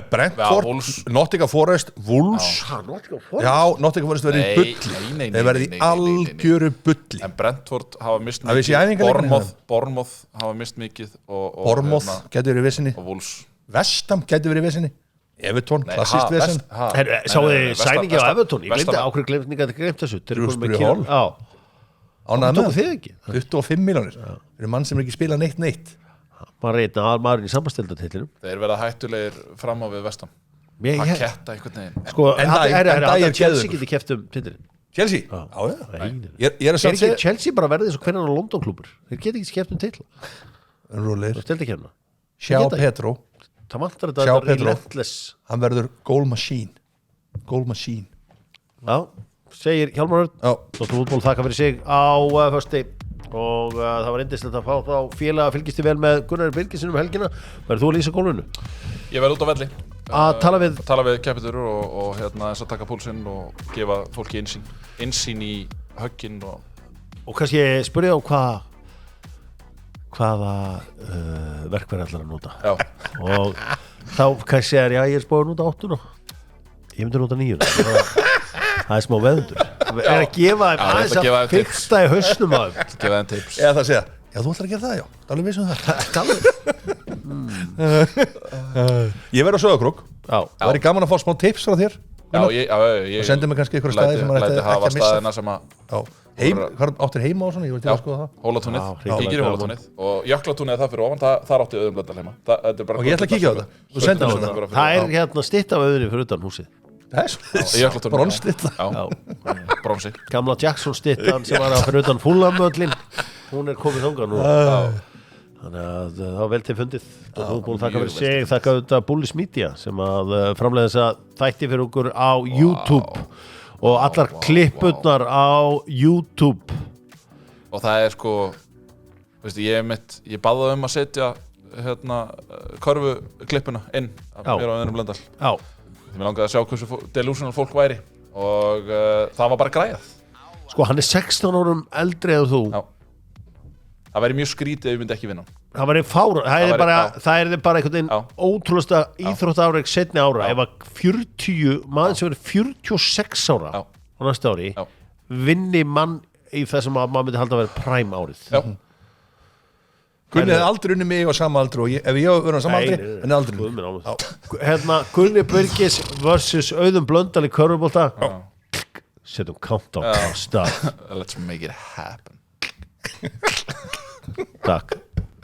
Speaker 2: Brentford, Nottingham Forest Wolves Já, Nottingham Forest verið í bulli Þeir verið í algjöru bulli
Speaker 3: En Brentford hafa mist mikið Bournemouth hafa mist mikið
Speaker 2: Bournemouth getur verið í vissinni
Speaker 3: og Wolves
Speaker 2: West Ham getur verið í vissinni Everton, klassíst vissin
Speaker 1: Sáðu þið sæningi á Everton? Ég glemdi ákveð glemninga að glemt þessu
Speaker 2: Drúsbury Hall
Speaker 1: Ánægði með þið ekki
Speaker 2: 25 miljónir fyrir mann sem ekki spila neitt
Speaker 1: Maður reyna aðalmaðurinn í sambandstildatitlunum
Speaker 3: Þeir verða hættulegir fram á við Vestam Paketta einhvern veginn
Speaker 1: Sko, Chelsea geti keft titlin
Speaker 2: Chelsea? Já Er
Speaker 1: ekki Chelsea bara verðið svo hvernig á London klúbur Þeir geti ekki keft titla
Speaker 2: Rúlir
Speaker 1: Steltikefna
Speaker 2: Sjá Petro
Speaker 1: Það vantar þetta relentless
Speaker 2: Hann verður goal machine
Speaker 1: Já, segir Hjálmar Örn Dóttur fútból þakka fyrir sig á fösti og það var indislegt að fá þá félaga fylgist þið vel með Gunnari Birgisson helgina verður þú að lýsa gólfinu?
Speaker 3: Ég verð út á velli
Speaker 1: að
Speaker 3: tala við keppitur og hérna eins að taka púlsinn og gefa fólki innsýn í högginn
Speaker 1: og kannski spyrja á hvaða verkfæri ætlar að nota og þá kannski ég er spóið að nota 8 ég myndi að nota 9 það er smá veðundur að gefa þeim aðeins að fyrsta í hausnum að
Speaker 3: gefa þeim tips
Speaker 2: eða það segja, já þú ætlar að gera það já það er alveg vissum það ég verð á Sauðárkrók það væri gaman að fá smá tips frá þér og sendu mig kannski ykkur staði sem maður ætti ekki að missa hvað áttir heima og svona, ég veit ekki að skoða það
Speaker 3: Hólatúnið, kíkir í Hólatúnið og Jöklatúnið það fyrir ofan, þar átti Auðunblöndal heima
Speaker 2: og ég ætla að kíkja á það þú sendur mér það
Speaker 1: það er hérna stytta af Auðunni fyrir utan húsið
Speaker 2: Bronsstytta
Speaker 3: Bronsi
Speaker 1: Gamla Jackson styttan sem var að fyrir utan Fulhamöllin hún er komið þangað nú Þannig að það var vel til fundið Dóttor þakka fyrir sig, þakka auðvitað Bullis Media sem að framleiða þess að þætti fyrir okkur á YouTube og allar klippurnar á YouTube
Speaker 3: og það sko veistu, ég baða að setja körfu klippuna inn af mér á öðrum Blöndal mér langaði að sjá hversu delusional fólk væri og það var bara græjað
Speaker 1: sko hann 16 árum eldri eða þú
Speaker 3: það væri mjög skrítið ef ég myndi ekki vinna
Speaker 1: það væri fára, það er bara einhvern veginn ótrúlega íþróttaáreik setni ára, ef að 40 maður sem verið 46 ára á næsta ári vinni mann í þessum að maður myndi halda að vera prime árið
Speaker 2: Gunni hefði aldrei unni mig á sama aldri og ef ég verið á sama aldri en aldrei
Speaker 1: Gunni Birgis vs. Auðun Blöndal í körfubolta setjum countdown á stað
Speaker 3: let's make it happen
Speaker 1: Takk